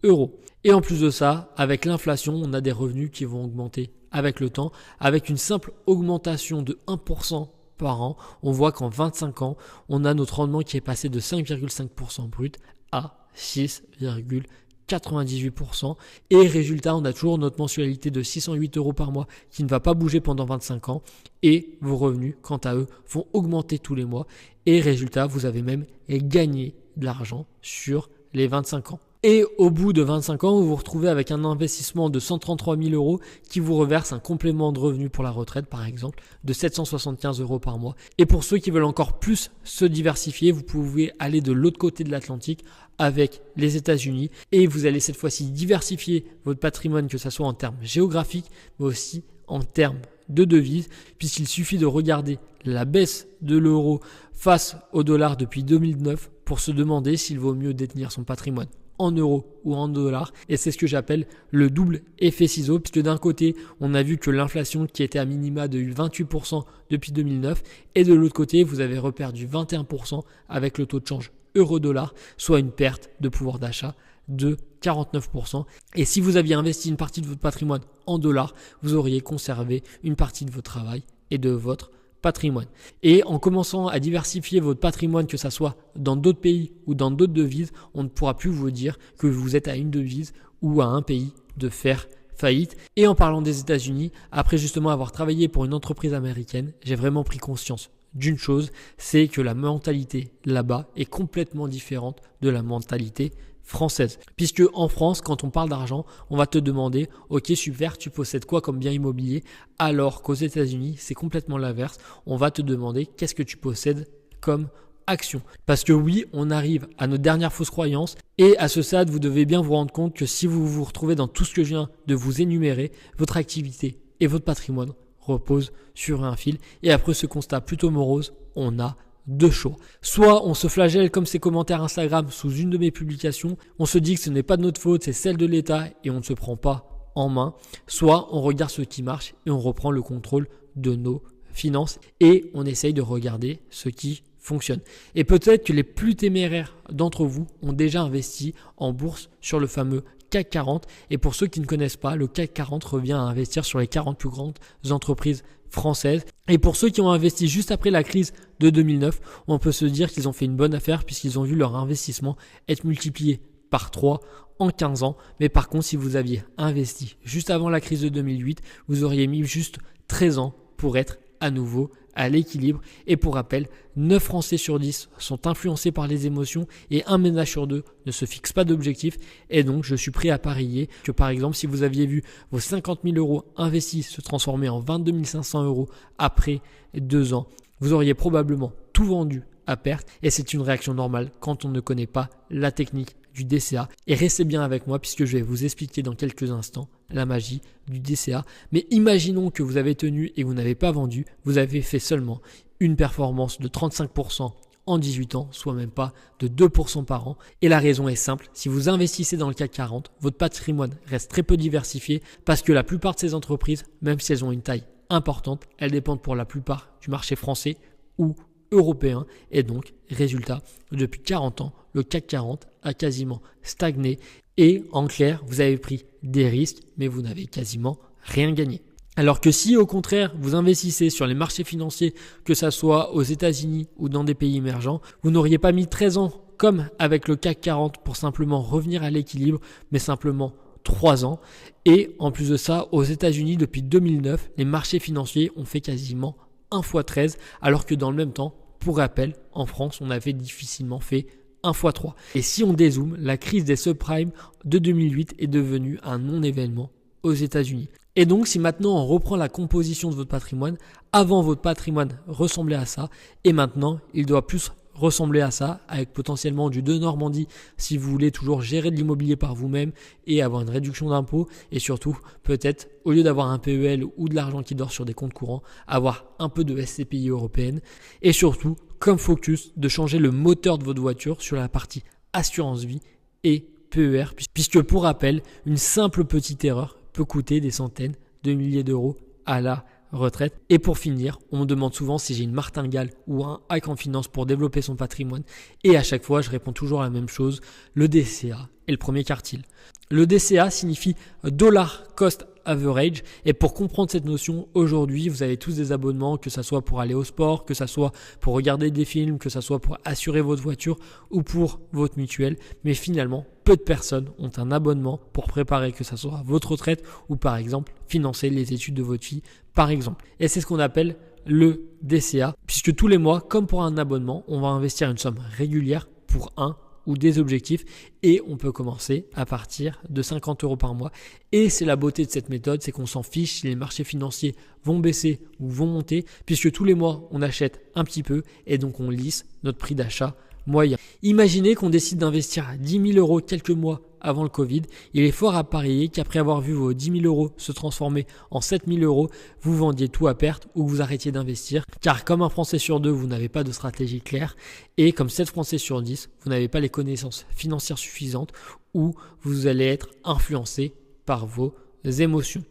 euros. Et en plus de ça, avec l'inflation, on a des revenus qui vont augmenter avec le temps. Avec une simple augmentation de 1% par an, on voit qu'en 25 ans, on a notre rendement qui est passé de 5,5% brut à 6,98%. Et résultat, on a toujours notre mensualité de 608 euros par mois qui ne va pas bouger pendant 25 ans. Et vos revenus, quant à eux, vont augmenter tous les mois. Et résultat, vous avez même gagné de l'argent sur les 25 ans. Et au bout de 25 ans, vous vous retrouvez avec un investissement de 133 000 euros qui vous reverse un complément de revenu pour la retraite, par exemple, de 775 euros par mois. Et pour ceux qui veulent encore plus se diversifier, vous pouvez aller de l'autre côté de l'Atlantique avec les États-Unis et vous allez cette fois-ci diversifier votre patrimoine, que ce soit en termes géographiques, mais aussi en termes de devises, puisqu'il suffit de regarder la baisse de l'euro face au dollar depuis 2009 pour se demander s'il vaut mieux détenir son patrimoine en euros ou en dollars. Et c'est ce que j'appelle le double effet ciseau, puisque d'un côté, on a vu que l'inflation qui était à minima de 28% depuis 2009, et de l'autre côté, vous avez reperdu 21% avec le taux de change euro-dollar, soit une perte de pouvoir d'achat de 49%. Et si vous aviez investi une partie de votre patrimoine en dollars, vous auriez conservé une partie de votre travail et de votre patrimoine. Et en commençant à diversifier votre patrimoine, que ça soit dans d'autres pays ou dans d'autres devises, on ne pourra plus vous dire que vous êtes à une devise ou à un pays de faire faillite. Et en parlant des États-Unis, après justement avoir travaillé pour une entreprise américaine, j'ai vraiment pris conscience d'une chose, c'est que la mentalité là-bas est complètement différente de la mentalité française. Puisque en France, quand on parle d'argent, on va te demander « Ok, super, tu possèdes quoi comme bien immobilier ?» Alors qu'aux États-Unis, c'est complètement l'inverse. On va te demander « Qu'est-ce que tu possèdes comme action ?» Parce que oui, on arrive à notre dernière fausse croyance et à ce stade, vous devez bien vous rendre compte que si vous vous retrouvez dans tout ce que je viens de vous énumérer, votre activité et votre patrimoine reposent sur un fil. Et après ce constat plutôt morose, on a deux choix. Soit on se flagelle comme ces commentaires Instagram sous une de mes publications, on se dit que ce n'est pas de notre faute, c'est celle de l'État et on ne se prend pas en main. Soit on regarde ce qui marche et on reprend le contrôle de nos finances et on essaye de regarder ce qui fonctionne. Et peut-être que les plus téméraires d'entre vous ont déjà investi en bourse sur le fameux CAC 40. Et pour ceux qui ne connaissent pas, le CAC 40 revient à investir sur les 40 plus grandes entreprises françaises. Et pour ceux qui ont investi juste après la crise de 2009, on peut se dire qu'ils ont fait une bonne affaire puisqu'ils ont vu leur investissement être multiplié par 3 en 15 ans. Mais par contre, si vous aviez investi juste avant la crise de 2008, vous auriez mis juste 13 ans pour être à nouveau à l'équilibre. Et pour rappel, 9 Français sur 10 sont influencés par les émotions et un ménage sur 2 ne se fixe pas d'objectif. Et donc, je suis prêt à parier que par exemple, si vous aviez vu vos 50 000 euros investis se transformer en 22 500 euros après 2 ans, vous auriez probablement tout vendu à perte. Et c'est une réaction normale quand on ne connaît pas la technique du DCA. Et restez bien avec moi puisque je vais vous expliquer dans quelques instants la magie du DCA. Mais imaginons que vous avez tenu et vous n'avez pas vendu, vous avez fait seulement une performance de 35% en 18 ans, soit même pas de 2% par an. Et la raison est simple, si vous investissez dans le CAC 40, votre patrimoine reste très peu diversifié parce que la plupart de ces entreprises, même si elles ont une taille importante, elles dépendent pour la plupart du marché français ou européen. Et donc, résultat, depuis 40 ans, le CAC 40 a quasiment stagné. Et en clair, vous avez pris des risques, mais vous n'avez quasiment rien gagné. Alors que si au contraire, vous investissez sur les marchés financiers, que ça soit aux États-Unis ou dans des pays émergents, vous n'auriez pas mis 13 ans comme avec le CAC 40 pour simplement revenir à l'équilibre, mais simplement 3 ans. Et en plus de ça, aux États-Unis, depuis 2009, les marchés financiers ont fait quasiment 1 x 13, alors que dans le même temps, pour rappel, en France, on avait difficilement fait 1 x 3. Et si on dézoome, la crise des subprimes de 2008 est devenue un non-événement aux États-Unis. Et donc, si maintenant on reprend la composition de votre patrimoine, avant votre patrimoine ressemblait à ça, et maintenant il doit plus ressembler à ça, avec potentiellement du de Normandie si vous voulez toujours gérer de l'immobilier par vous-même et avoir une réduction d'impôts, et surtout peut-être au lieu d'avoir un PEL ou de l'argent qui dort sur des comptes courants, avoir un peu de SCPI européenne, et surtout comme focus de changer le moteur de votre voiture sur la partie assurance vie et PER, puisque pour rappel, une simple petite erreur peut coûter des centaines de milliers d'euros à la retraite. Et pour finir, on me demande souvent si j'ai une martingale ou un hack en finance pour développer son patrimoine. Et à chaque fois, je réponds toujours la même chose, le DCA est le premier quartile. Le DCA signifie Dollar Cost Average. Et pour comprendre cette notion, aujourd'hui, vous avez tous des abonnements, que ce soit pour aller au sport, que ce soit pour regarder des films, que ce soit pour assurer votre voiture ou pour votre mutuelle. Mais finalement, peu de personnes ont un abonnement pour préparer que ce soit votre retraite ou par exemple financer les études de votre fille, par exemple. Et c'est ce qu'on appelle le DCA, puisque tous les mois, comme pour un abonnement, on va investir une somme régulière pour un ou des objectifs et on peut commencer à partir de 50 euros par mois. Et c'est la beauté de cette méthode, c'est qu'on s'en fiche si les marchés financiers vont baisser ou vont monter, puisque tous les mois on achète un petit peu et donc on lisse notre prix d'achat moyen. Imaginez qu'on décide d'investir 10 000 euros quelques mois avant le Covid. Il est fort à parier qu'après avoir vu vos 10 000 euros se transformer en 7 000 euros, vous vendiez tout à perte ou vous arrêtiez d'investir. Car comme un Français sur deux, vous n'avez pas de stratégie claire. Et comme 7 Français sur 10, vous n'avez pas les connaissances financières suffisantes ou vous allez être influencé par vos émotions.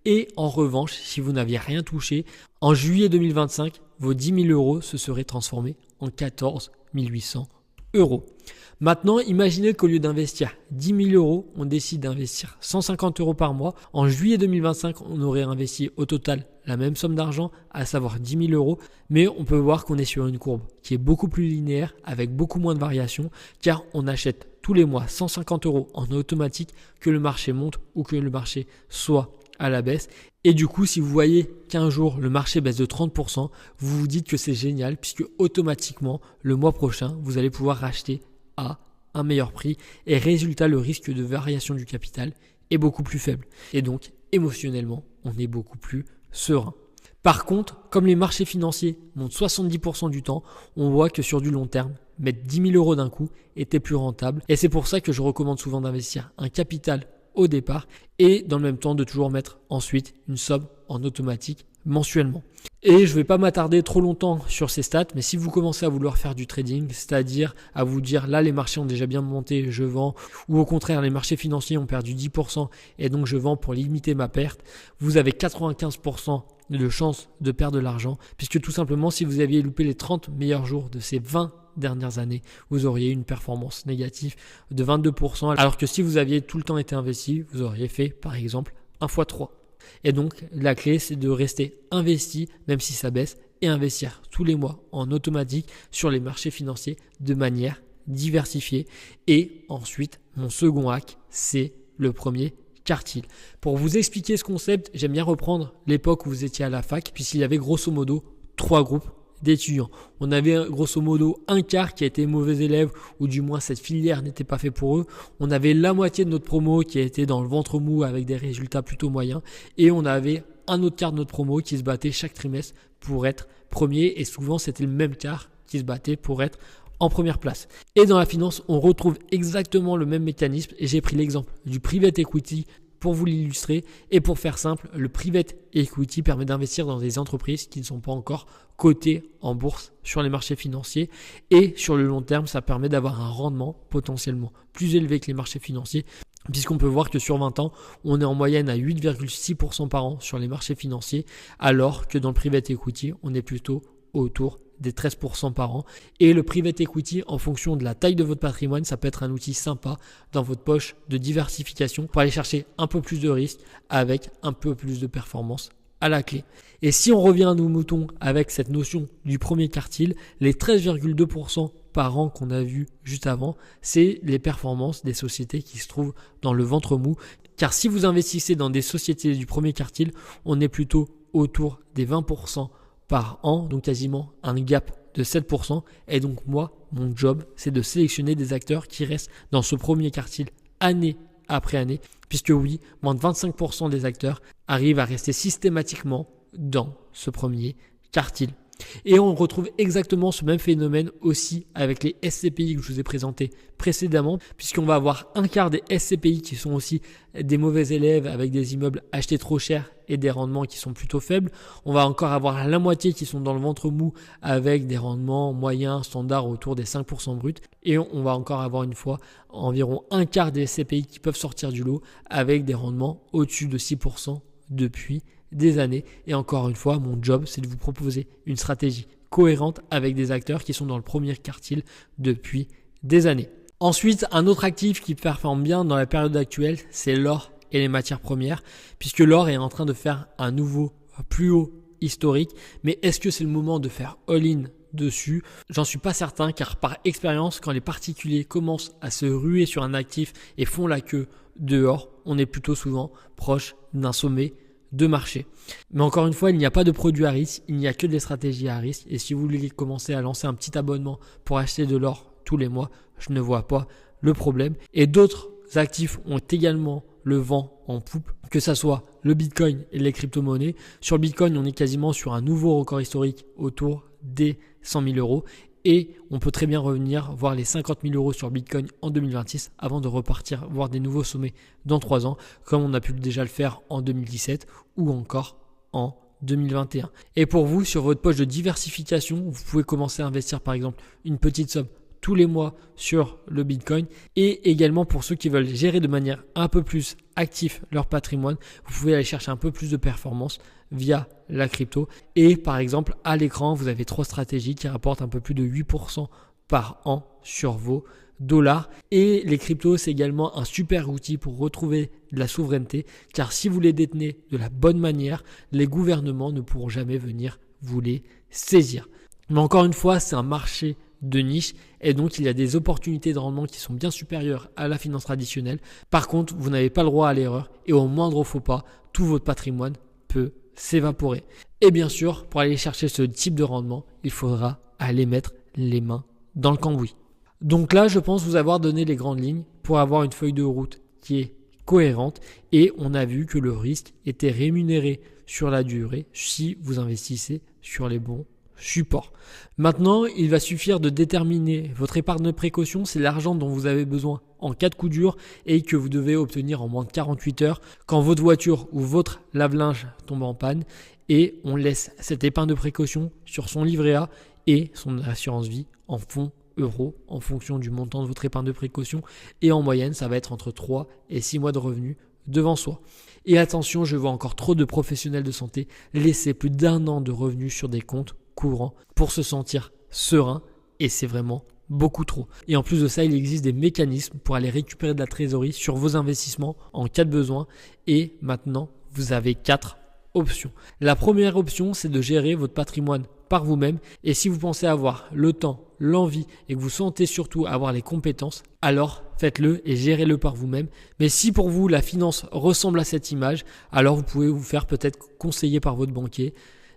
Et en revanche, si vous n'aviez rien touché, en juillet 2025, vos 10 000 euros se seraient transformés en 14 800 euros. Maintenant, imaginez qu'au lieu d'investir 10 000 euros, on décide d'investir 150 euros par mois. En juillet 2025, on aurait investi au total la même somme d'argent, à savoir 10 000 euros. Mais on peut voir qu'on est sur une courbe qui est beaucoup plus linéaire, avec beaucoup moins de variations, car on achète tous les mois 150 euros en automatique, que le marché monte ou que le marché soit à la baisse. Et du coup, si vous voyez qu'un jour le marché baisse de 30%, vous vous dites que c'est génial, puisque automatiquement, le mois prochain, vous allez pouvoir racheter à un meilleur prix et résultat, le risque de variation du capital est beaucoup plus faible. Et donc, émotionnellement, on est beaucoup plus serein. Par contre, comme les marchés financiers montent 70% du temps, on voit que sur du long terme, mettre 10 000 euros d'un coup était plus rentable. Et c'est pour ça que je recommande souvent d'investir un capital au départ et dans le même temps de toujours mettre ensuite une somme en automatique mensuellement. Et je ne vais pas m'attarder trop longtemps sur ces stats, mais si vous commencez à vouloir faire du trading, c'est-à-dire à vous dire là les marchés ont déjà bien monté, je vends, ou au contraire les marchés financiers ont perdu 10% et donc je vends pour limiter ma perte, vous avez 95% de chances de perdre de l'argent, puisque tout simplement si vous aviez loupé les 30 meilleurs jours de ces 20 dernières années, vous auriez eu une performance négative de 22%, alors que si vous aviez tout le temps été investi, vous auriez fait par exemple 1 x 3. Et donc la clé c'est de rester investi même si ça baisse et investir tous les mois en automatique sur les marchés financiers de manière diversifiée. Et ensuite mon second hack c'est le premier quartile. Pour vous expliquer ce concept, j'aime bien reprendre l'époque où vous étiez à la fac, puisqu'il y avait grosso modo 3 groupes d'étudiants. On avait grosso modo un quart qui a été mauvais élèves ou du moins cette filière n'était pas faite pour eux. On avait la moitié de notre promo qui a été dans le ventre mou avec des résultats plutôt moyens et on avait un autre quart de notre promo qui se battait chaque trimestre pour être premier et souvent c'était le même quart qui se battait pour être en première place. Et dans la finance, on retrouve exactement le même mécanisme et j'ai pris l'exemple du private equity pour vous l'illustrer. Et pour faire simple, le private equity permet d'investir dans des entreprises qui ne sont pas encore cotées en bourse sur les marchés financiers. Et sur le long terme, ça permet d'avoir un rendement potentiellement plus élevé que les marchés financiers, puisqu'on peut voir que sur 20 ans, on est en moyenne à 8,6% par an sur les marchés financiers, alors que dans le private equity, on est plutôt autour des 13% par an. Et le private equity, en fonction de la taille de votre patrimoine, ça peut être un outil sympa dans votre poche de diversification pour aller chercher un peu plus de risques avec un peu plus de performance à la clé. Et si on revient à nos moutons avec cette notion du premier quartile, les 13,2% par an qu'on a vu juste avant, c'est les performances des sociétés qui se trouvent dans le ventre mou. Car si vous investissez dans des sociétés du premier quartile, on est plutôt autour des 20% par an, donc quasiment un gap de 7%. Et donc moi, mon job, c'est de sélectionner des acteurs qui restent dans ce premier quartile année après année, puisque oui, moins de 25% des acteurs arrivent à rester systématiquement dans ce premier quartile. Et on retrouve exactement ce même phénomène aussi avec les SCPI que je vous ai présentés précédemment, puisqu'on va avoir un quart des SCPI qui sont aussi des mauvais élèves avec des immeubles achetés trop cher et des rendements qui sont plutôt faibles. On va encore avoir la moitié qui sont dans le ventre mou avec des rendements moyens, standards autour des 5% bruts. Et on va encore avoir une fois environ un quart des SCPI qui peuvent sortir du lot avec des rendements au-dessus de 6% depuis des années. Et encore une fois, mon job, c'est de vous proposer une stratégie cohérente avec des acteurs qui sont dans le premier quartile depuis des années. Ensuite, un autre actif qui performe bien dans la période actuelle, c'est l'or et les matières premières, puisque l'or est en train de faire un nouveau plus haut historique. Mais est-ce que c'est le moment de faire all-in dessus? J'en suis pas certain, car par expérience, quand les particuliers commencent à se ruer sur un actif et font la queue dehors, on est plutôt souvent proche d'un sommet de marché. Mais encore une fois, il n'y a pas de produit à risque, il n'y a que des stratégies à risque. Et si vous voulez commencer à lancer un petit abonnement pour acheter de l'or tous les mois, je ne vois pas le problème. Et d'autres actifs ont également le vent en poupe, que ça soit le Bitcoin et les crypto-monnaies. Sur le Bitcoin, on est quasiment sur un nouveau record historique autour des 100 000 euros. Et on peut très bien revenir voir les 50 000 euros sur Bitcoin en 2026 avant de repartir voir des nouveaux sommets dans 3 ans, comme on a pu déjà le faire en 2017 ou encore en 2021. Et pour vous, sur votre poche de diversification, vous pouvez commencer à investir par exemple une petite somme tous les mois sur le Bitcoin. Et également pour ceux qui veulent gérer de manière un peu plus active leur patrimoine, vous pouvez aller chercher un peu plus de performance via la crypto. Et par exemple, à l'écran, vous avez 3 stratégies qui rapportent un peu plus de 8% par an sur vos dollars. Et les cryptos, c'est également un super outil pour retrouver de la souveraineté, car si vous les détenez de la bonne manière, les gouvernements ne pourront jamais venir vous les saisir. Mais encore une fois, c'est un marché de niche et donc il y a des opportunités de rendement qui sont bien supérieures à la finance traditionnelle. Par contre, vous n'avez pas le droit à l'erreur et au moindre faux pas, tout votre patrimoine peut s'évaporer. Et bien sûr, pour aller chercher ce type de rendement, il faudra aller mettre les mains dans le cambouis. Donc là, je pense vous avoir donné les grandes lignes pour avoir une feuille de route qui est cohérente et on a vu que le risque était rémunéré sur la durée si vous investissez sur les bons support. Maintenant, il va suffire de déterminer votre épargne de précaution, c'est l'argent dont vous avez besoin en cas de coup dur et que vous devez obtenir en moins de 48 heures quand votre voiture ou votre lave-linge tombe en panne, et on laisse cette épargne de précaution sur son livret A et son assurance vie en fonds euros en fonction du montant de votre épargne de précaution, et en moyenne ça va être entre 3 et 6 mois de revenus devant soi. Et attention, je vois encore trop de professionnels de santé laisser plus d'1 an de revenus sur des comptes courant pour se sentir serein, et c'est vraiment beaucoup trop. Et en plus de ça, il existe des mécanismes pour aller récupérer de la trésorerie sur vos investissements en cas de besoin, et maintenant vous avez 4 options. La première option, c'est de gérer votre patrimoine par vous-même, et si vous pensez avoir le temps, l'envie et que vous sentez surtout avoir les compétences, alors faites-le et gérez-le par vous-même. Mais si pour vous la finance ressemble à cette image, alors vous pouvez vous faire peut-être conseiller par votre banquier.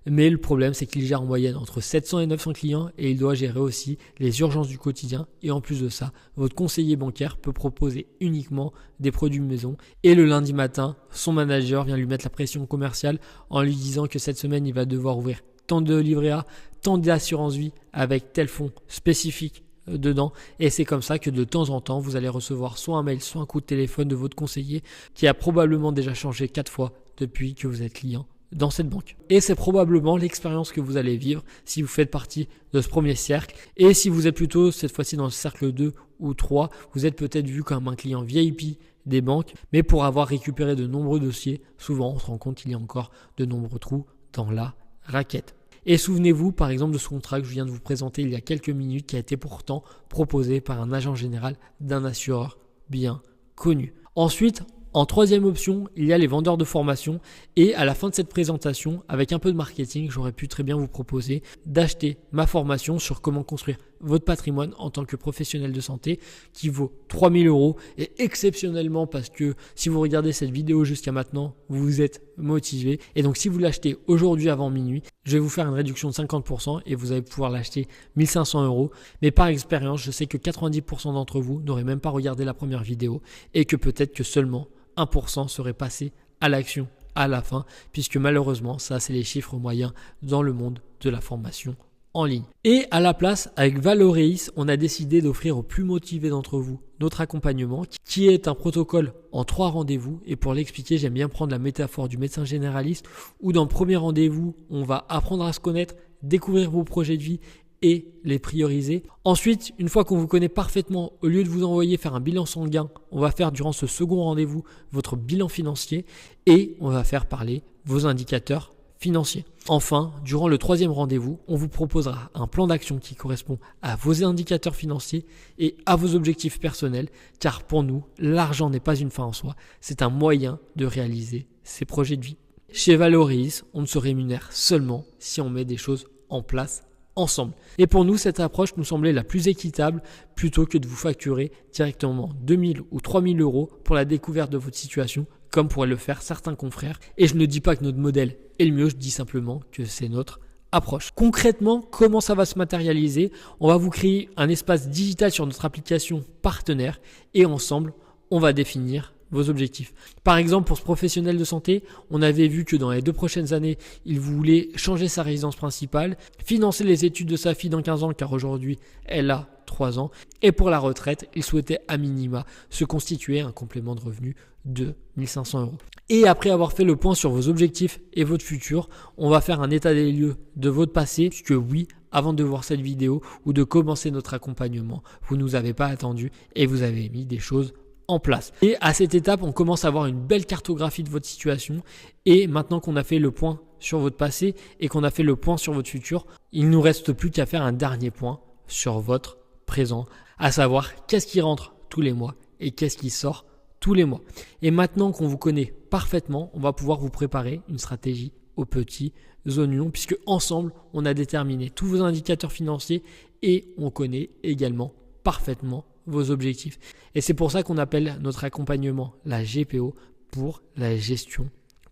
Mais le problème, c'est qu'il gère en moyenne entre 700 et 900 clients et il doit gérer aussi les urgences du quotidien. Et en plus de ça, votre conseiller bancaire peut proposer uniquement des produits maison. Et le lundi matin, son manager vient lui mettre la pression commerciale en lui disant que cette semaine, il va devoir ouvrir tant de livrets A, tant d'assurance vie avec tel fonds spécifique dedans. Et c'est comme ça que de temps en temps, vous allez recevoir soit un mail, soit un coup de téléphone de votre conseiller qui a probablement déjà changé 4 fois depuis que vous êtes client dans cette banque. Et c'est probablement l'expérience que vous allez vivre si vous faites partie de ce premier cercle. Et si vous êtes plutôt cette fois-ci dans le cercle 2 ou 3, vous êtes peut-être vu comme un client VIP des banques, mais pour avoir récupéré de nombreux dossiers, souvent on se rend compte qu'il y a encore de nombreux trous dans la raquette. Et souvenez-vous par exemple de ce contrat que je viens de vous présenter il y a quelques minutes, qui a été pourtant proposé par un agent général d'un assureur bien connu. Ensuite, en troisième option, il y a les vendeurs de formation, et à la fin de cette présentation, avec un peu de marketing, j'aurais pu très bien vous proposer d'acheter ma formation sur comment construire votre patrimoine en tant que professionnel de santé, qui vaut 3 000 €, et exceptionnellement parce que si vous regardez cette vidéo jusqu'à maintenant, vous êtes motivé, et donc si vous l'achetez aujourd'hui avant minuit, je vais vous faire une réduction de 50% et vous allez pouvoir l'acheter 1 500 €. Mais par expérience, je sais que 90% d'entre vous n'auraient même pas regardé la première vidéo et que peut-être que seulement 1% serait passé à l'action à la fin, puisque malheureusement, ça c'est les chiffres moyens dans le monde de la formation en ligne. Et à la place, avec Valoreis, on a décidé d'offrir aux plus motivés d'entre vous notre accompagnement, qui est un protocole en 3 rendez-vous. Et pour l'expliquer, j'aime bien prendre la métaphore du médecin généraliste, où dans le premier rendez-vous, on va apprendre à se connaître, découvrir vos projets de vie et les prioriser. Ensuite, une fois qu'on vous connaît parfaitement, au lieu de vous envoyer faire un bilan sanguin, on va faire durant ce second rendez-vous votre bilan financier et on va faire parler vos indicateurs financiers. Enfin, durant le 3e rendez-vous, on vous proposera un plan d'action qui correspond à vos indicateurs financiers et à vos objectifs personnels, car pour nous, l'argent n'est pas une fin en soi, c'est un moyen de réaliser ses projets de vie. Chez Valoreis, on ne se rémunère seulement si on met des choses en place ensemble. Et pour nous, cette approche nous semblait la plus équitable plutôt que de vous facturer directement 2000 ou 3000 euros pour la découverte de votre situation, comme pourraient le faire certains confrères. Et je ne dis pas que notre modèle est le mieux, je dis simplement que c'est notre approche. Concrètement, comment ça va se matérialiser? On va vous créer un espace digital sur notre application partenaire et ensemble, on va définir vos objectifs. Par exemple, pour ce professionnel de santé, on avait vu que dans les 2 prochaines années, il voulait changer sa résidence principale, financer les études de sa fille dans 15 ans, car aujourd'hui, elle a 3 ans. Et pour la retraite, il souhaitait à minima se constituer un complément de revenu de 1500 euros. Et après avoir fait le point sur vos objectifs et votre futur, on va faire un état des lieux de votre passé, puisque oui, avant de voir cette vidéo ou de commencer notre accompagnement, vous ne nous avez pas attendu et vous avez mis des choses en place. Et à cette étape, on commence à avoir une belle cartographie de votre situation. Et maintenant qu'on a fait le point sur votre passé et qu'on a fait le point sur votre futur, il ne nous reste plus qu'à faire un dernier point sur votre présent, à savoir qu'est-ce qui rentre tous les mois et qu'est-ce qui sort tous les mois. Et maintenant qu'on vous connaît parfaitement, on va pouvoir vous préparer une stratégie aux petits oignons, puisque ensemble, on a déterminé tous vos indicateurs financiers et on connaît également parfaitement vos objectifs. Et c'est pour ça qu'on appelle notre accompagnement la GPO, pour la gestion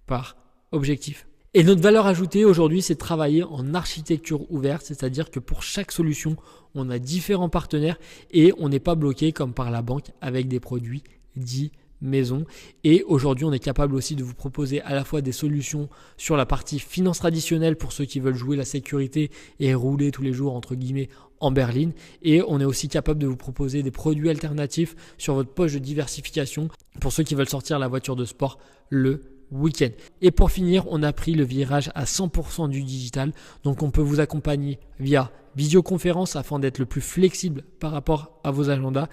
par objectif. Et notre valeur ajoutée aujourd'hui, c'est de travailler en architecture ouverte, c'est-à-dire que pour chaque solution, on a différents partenaires et on n'est pas bloqué comme par la banque avec des produits dits maison. Et aujourd'hui, on est capable aussi de vous proposer à la fois des solutions sur la partie finance traditionnelle pour ceux qui veulent jouer la sécurité et rouler tous les jours entre guillemets en berline. Et on est aussi capable de vous proposer des produits alternatifs sur votre poche de diversification pour ceux qui veulent sortir la voiture de sport le week-end. Et pour finir, on a pris le virage à 100% du digital. Donc on peut vous accompagner via visioconférence afin d'être le plus flexible par rapport à vos agendas.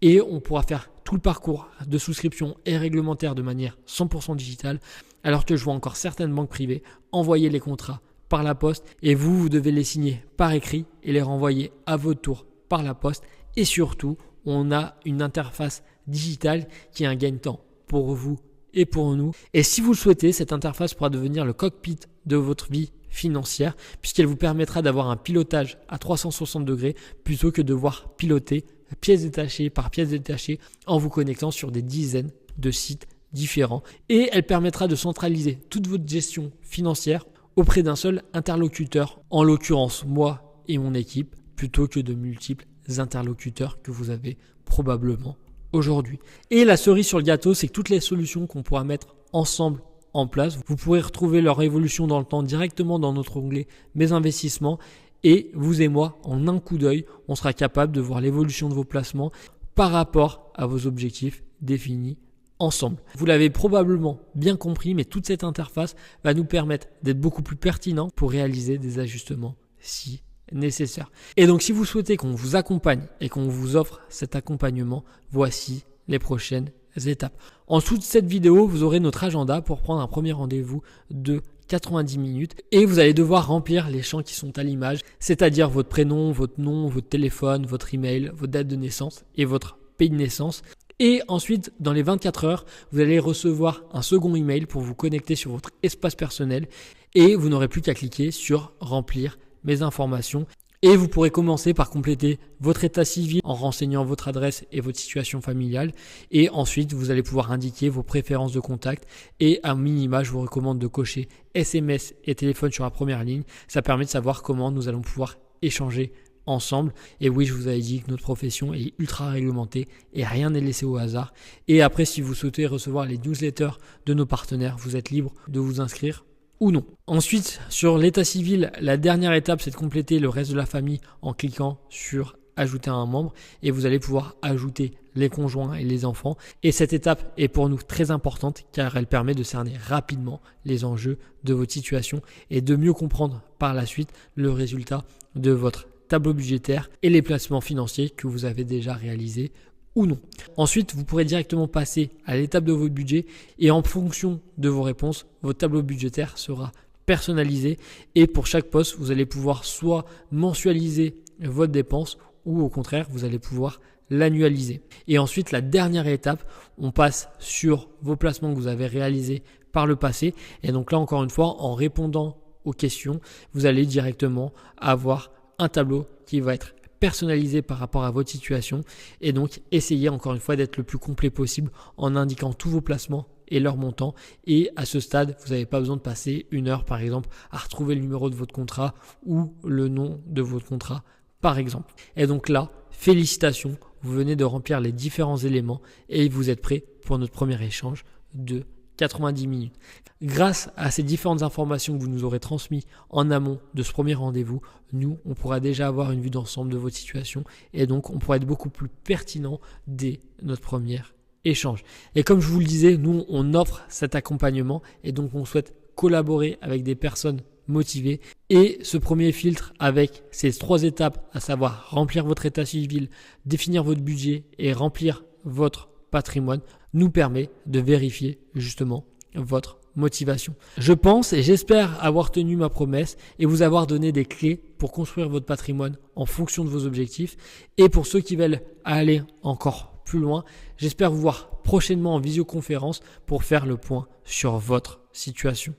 Et on pourra faire tout le parcours de souscription et réglementaire de manière 100% digitale. Alors que je vois encore certaines banques privées envoyer les contrats par la poste et vous devez les signer par écrit et les renvoyer à votre tour par la poste. Et surtout, on a une interface digitale qui est un gain-temps pour vous et pour nous. Et si vous le souhaitez, cette interface pourra devenir le cockpit de votre vie financière puisqu'elle vous permettra d'avoir un pilotage à 360 degrés plutôt que de devoir piloter pièce détachée par pièce détachée en vous connectant sur des dizaines de sites différents. Et elle permettra de centraliser toute votre gestion financière auprès d'un seul interlocuteur, en l'occurrence moi et mon équipe, plutôt que de multiples interlocuteurs que vous avez probablement aujourd'hui. Et la cerise sur le gâteau, c'est que toutes les solutions qu'on pourra mettre ensemble en place, vous pourrez retrouver leur évolution dans le temps directement dans notre onglet Mes investissements. Et vous et moi, en un coup d'œil, on sera capable de voir l'évolution de vos placements par rapport à vos objectifs définis ensemble. Vous l'avez probablement bien compris, mais toute cette interface va nous permettre d'être beaucoup plus pertinents pour réaliser des ajustements si nécessaire. Et donc, si vous souhaitez qu'on vous accompagne et qu'on vous offre cet accompagnement, voici les prochaines étapes. En dessous de cette vidéo, vous aurez notre agenda pour prendre un premier rendez-vous de 90 minutes et vous allez devoir remplir les champs qui sont à l'image, c'est-à-dire votre prénom, votre nom, votre téléphone, votre email, votre date de naissance et votre pays de naissance. Et ensuite, dans les 24 heures, vous allez recevoir un second email pour vous connecter sur votre espace personnel et vous n'aurez plus qu'à cliquer sur remplir mes informations. Et vous pourrez commencer par compléter votre état civil en renseignant votre adresse et votre situation familiale. Et ensuite, vous allez pouvoir indiquer vos préférences de contact. Et à minima, je vous recommande de cocher SMS et téléphone sur la première ligne. Ça permet de savoir comment nous allons pouvoir échanger ensemble. Et oui, je vous avais dit que notre profession est ultra réglementée et rien n'est laissé au hasard. Et après, si vous souhaitez recevoir les newsletters de nos partenaires, vous êtes libre de vous inscrire ou non. Ensuite, sur l'état civil, la dernière étape, c'est de compléter le reste de la famille en cliquant sur ajouter un membre et vous allez pouvoir ajouter les conjoints et les enfants. Et cette étape est pour nous très importante car elle permet de cerner rapidement les enjeux de votre situation et de mieux comprendre par la suite le résultat de votre tableau budgétaire et les placements financiers que vous avez déjà réalisés ou non. Ensuite, vous pourrez directement passer à l'étape de votre budget et en fonction de vos réponses, votre tableau budgétaire sera personnalisé et pour chaque poste, vous allez pouvoir soit mensualiser votre dépense ou au contraire, vous allez pouvoir l'annualiser. Et ensuite, la dernière étape, on passe sur vos placements que vous avez réalisés par le passé. Et donc là, encore une fois, en répondant aux questions, vous allez directement avoir un tableau qui va être personnalisé par rapport à votre situation et donc essayez encore une fois d'être le plus complet possible en indiquant tous vos placements et leur montant. Et à ce stade, vous n'avez pas besoin de passer 1 heure par exemple à retrouver le numéro de votre contrat ou le nom de votre contrat par exemple. Et donc là, félicitations, vous venez de remplir les différents éléments et vous êtes prêt pour notre premier échange de 90 minutes. Grâce à ces différentes informations que vous nous aurez transmises en amont de ce premier rendez-vous, nous, on pourra déjà avoir une vue d'ensemble de votre situation et donc on pourra être beaucoup plus pertinent dès notre premier échange. Et comme je vous le disais, nous, on offre cet accompagnement et donc on souhaite collaborer avec des personnes motivées. Et ce premier filtre avec ces 3 étapes, à savoir remplir votre état civil, définir votre budget et remplir votre patrimoine, nous permet de vérifier justement votre motivation. Je pense et j'espère avoir tenu ma promesse et vous avoir donné des clés pour construire votre patrimoine en fonction de vos objectifs. Et pour ceux qui veulent aller encore plus loin, j'espère vous voir prochainement en visioconférence pour faire le point sur votre situation.